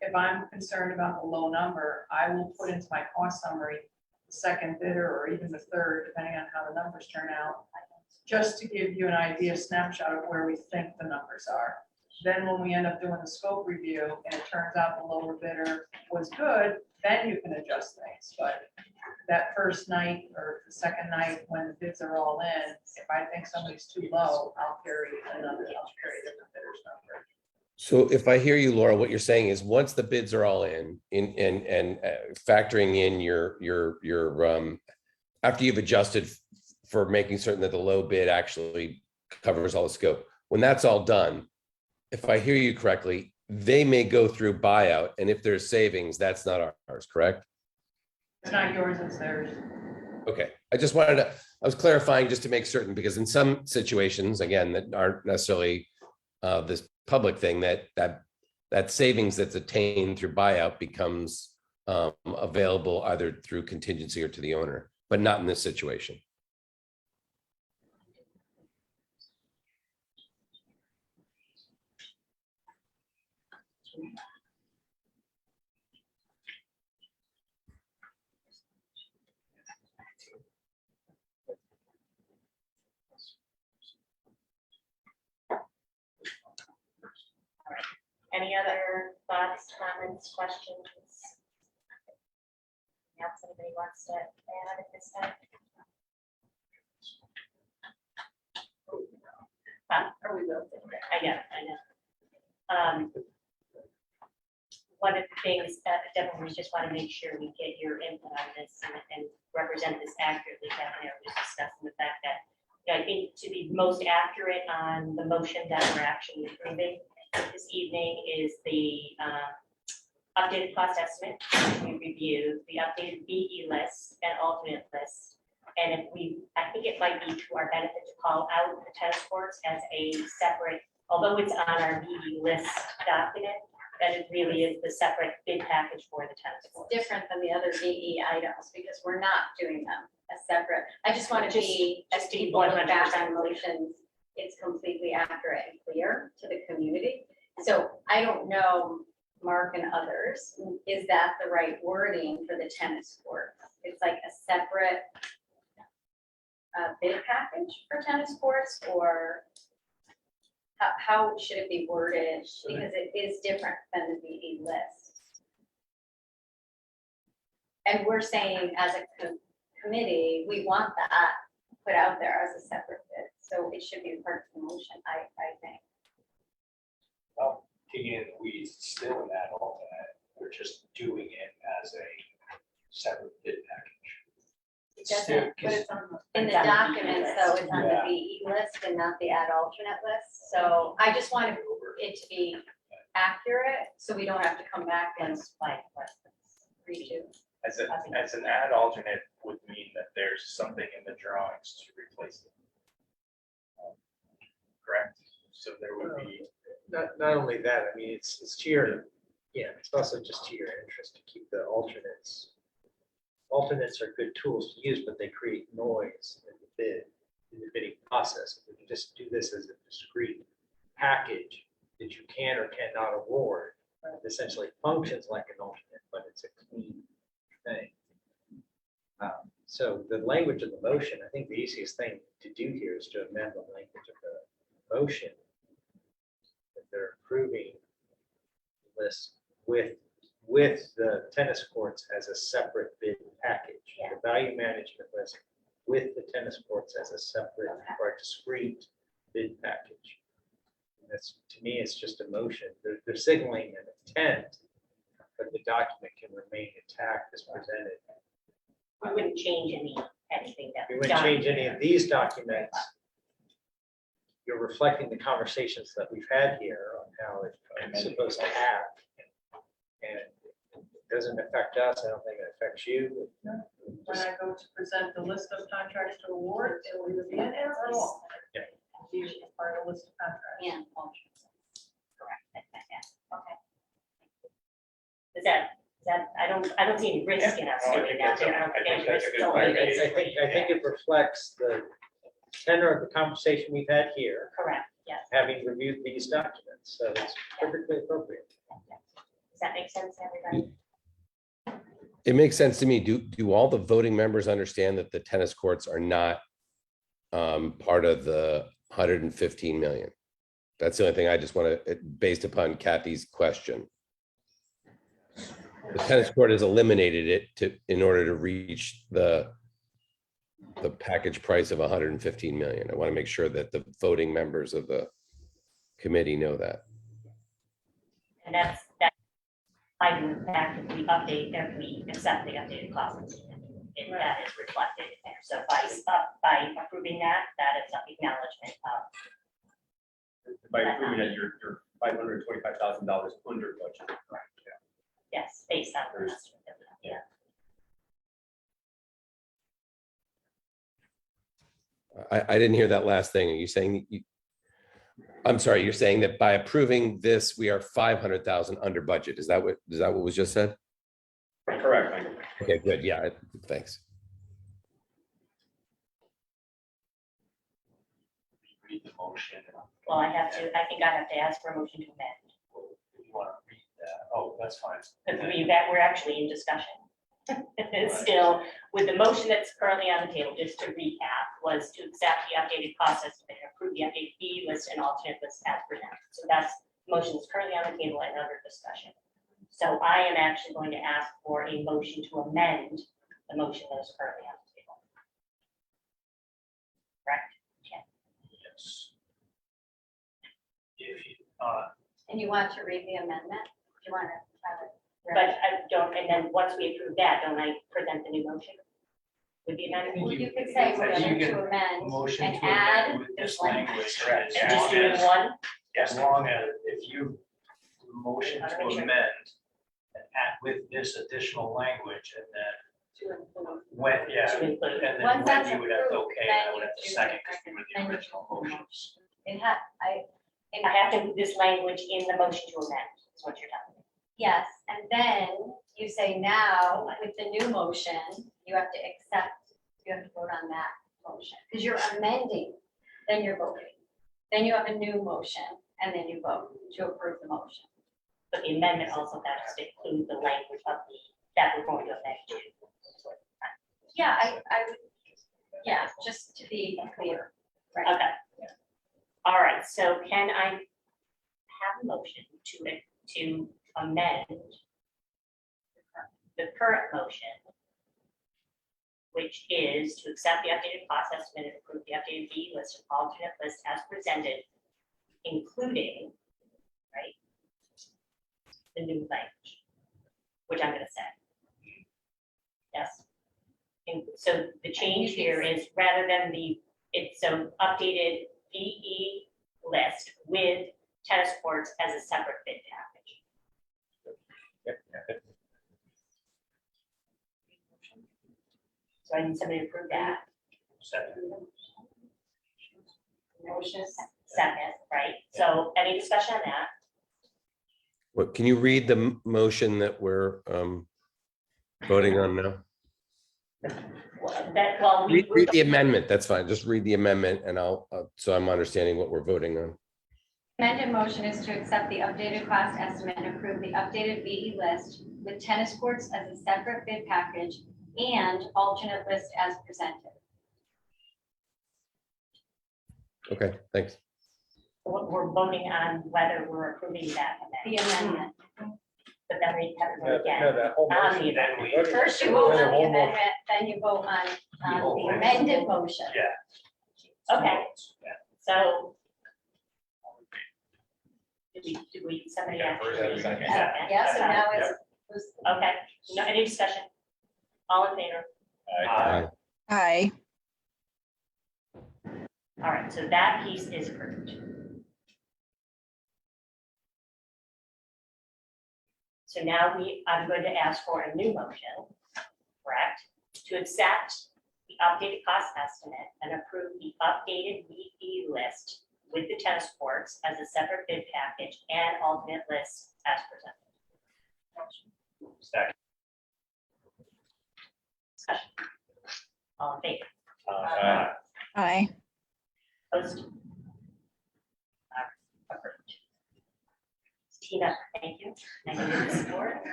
If I'm concerned about the low number, I will put into my cost summary the second bidder or even the third, depending on how the numbers turn out, just to give you an idea, snapshot of where we think the numbers are. Then when we end up doing the scope review and it turns out the lower bidder was good, then you can adjust things. But that first night or the second night when the bids are all in, if I think somebody's too low, I'll carry a different bidder's number. So if I hear you, Laura, what you're saying is once the bids are all in and factoring in your after you've adjusted for making certain that the low bid actually covers all the scope, when that's all done, if I hear you correctly, they may go through buyout, and if there's savings, that's not ours, correct? It's not yours, it's theirs. Okay, I was clarifying just to make certain, because in some situations, again, that aren't necessarily this public thing, that savings that's attained through buyout becomes available either through contingency or to the owner, but not in this situation. Any other thoughts, comments, questions? Else anybody wants to add at this time? Huh? I know. One of the things that definitely we just want to make sure we get your input on this and represent this accurately down there, just discussing the fact that, I think to be most accurate on the motion that we're actually approving this evening is the updated cost estimate we reviewed, the updated BE list and alternate list. And I think it might be to our benefit to call out the tennis courts as a separate, although it's on our BE list document, that it really is the separate bid package for the tennis courts. Different than the other BE items because we're not doing them as separate. I just want to be, as people look back on motions, it's completely accurate and clear to the community. So I don't know, Mark and others, is that the right wording for the tennis court? It's like a separate bid package for tennis courts, or how should it be worded? Because it is different than the BE list. And we're saying as a committee, we want that put out there as a separate bid. So it should be part of the motion, I think. Well, digging in the weeds, it's still an ad alternate. We're just doing it as a separate bid package. It's still, In the documents, though, it's on the BE list and not the ad alternate list. So I just wanted it to be accurate, so we don't have to come back and redo. As an ad alternate would mean that there's something in the drawings to replace it. Correct? So there would be. Not only that, I mean, it's to your, it's also just to your interest to keep the alternates. Alternates are good tools to use, but they create noise in the bidding process. If you just do this as a discrete package that you can or cannot award, it essentially functions like an alternate, but it's a clean thing. So the language of the motion, I think the easiest thing to do here is to amend the language of the motion. That they're approving this with the tennis courts as a separate bid package. The value management list with the tennis courts as a separate or discrete bid package. And that's, to me, it's just a motion. They're signaling an intent, but the document can remain intact as presented. We wouldn't change anything that. We wouldn't change any of these documents. You're reflecting the conversations that we've had here on how it's supposed to have. And it doesn't affect us. I don't think it affects you. When I go to present the list of contracts to award, it will either be an error or all. Yeah. It's usually part of the list of contracts. Yeah. Correct. Okay. Does that That, I don't see any risk in us Yeah, no, I doing think that. that's a- There, I don't I think think any that's a risk good till point. we- I think it reflects the tenor of the conversation we've had here, Correct, yes. having reviewed these documents, so it's perfectly appropriate. Does that make sense to everybody? It makes sense to me. Do all the voting members understand that the tennis courts are not part of the 115 million? That's the only thing I just want to, based upon Kathy's question. The tennis court has eliminated it in order to reach the package price of 115 million. I want to make sure that the voting members of the committee know that. And that's I do back if we update, if we accept the updated costs. And that is reflected in there. So by approving that, that is an acknowledgement of, By approving that, you're $525,000 under budget. yes, based on. the estimate. Yeah. I didn't hear that last thing. Are you saying I'm sorry, you're saying that by approving this, we are 500,000 under budget. Is that what was just said? Correct. Okay, good. Yeah, thanks. Read the motion. Well, I think I have to ask for a motion to amend. You want to read that? Oh, that's fine. Because we're actually in discussion. It's still, with the motion that's currently on the table, just to recap, was to accept the updated cost estimate, and approve the updated fee list and alternate list as presented. So that's motion that's currently on the table and under discussion. So I am actually going to ask for a motion to amend the motion that is currently on the table. Correct? Yes. If you, And you want to read the amendment? Do you want to have it? But I don't, and then once we approve that, don't I present the new motion? With the amendment? Well, you could say I we're think going you can to amend motion and to add amend with this this language. language. Correct. as And just long doing as- one? As long as, if you motion I to wanna make sure. amend and add with this additional language and then To include. when, yeah, To include. and then Once that's when you would have to approved, okay, then I would you have to do second the because we were then the you original do the motions. It had, I have to, this language in the motion to amend, is what you're telling me. yes, and then you say now, with the new motion, you have to accept, you have to vote on that motion. Because you're amending, then you're voting. Then you have a new motion, and then you vote to approve the motion. But the amendment also has to include the language of that we're going to amend to. Yeah, I would, yeah, just to be clear, right? Okay. All right, so can I have a motion to amend the current motion, which is to accept the updated cost estimate and approve the updated fee list and alternate list as presented, including, right, the new language, which I'm gonna say. Yes. And so the change here is rather than it's so updated VE list with tennis courts as a separate bid package. So I need somebody to approve that. Second. Motion second, right? So any discussion on that? What, can you read the motion that we're voting on now? Read the amendment. That's fine. Just read the amendment and I'll, so I'm understanding what we're voting on. Amended motion is to accept the updated cost estimate and approve the updated VE list with tennis courts as a separate bid package and alternate list as presented. Okay, thanks. We're voting on whether we're approving that The amendment. amendment. But then we have to vote again. No, that whole On motion. the Then we- voted- First you we vote voted on the whole motion. amendment, then you vote on the amended motion. Yeah. Okay. Yeah. So. Did we, somebody Yeah, first and actually? second. Yeah, so now it's. Okay, no, any discussion? All in favor? Aye. Aye. All right, so that piece is approved. So now I'm going to ask for a new motion, correct? To accept the updated cost estimate and approve the updated VE list with the tennis courts as a separate bid package and alternate lists as presented. Second. Discussion. All in favor? Aye. Aye. Opposed? Approved. Tina, thank you. Thank you for the support.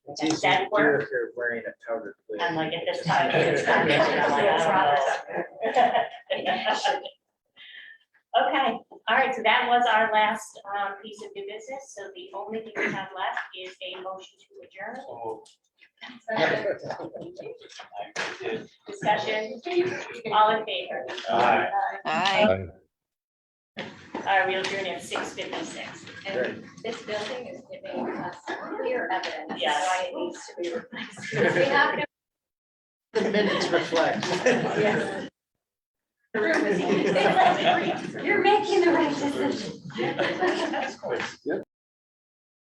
It's easy to That do work? if you're wearing a powder blue. I'm like, at this time. it's time, I'm like, I don't know. Okay, all right, so that was our last piece of new business. So the only thing we have left is a motion to adjourn. Discussion, all in favor? Aye. Aye. We'll adjourn at 6:56. And this building is giving us clear evidence Yes. why it needs to be replaced. We have no The minutes reflect. Yes. The room is. You're making the right decision. That's cool.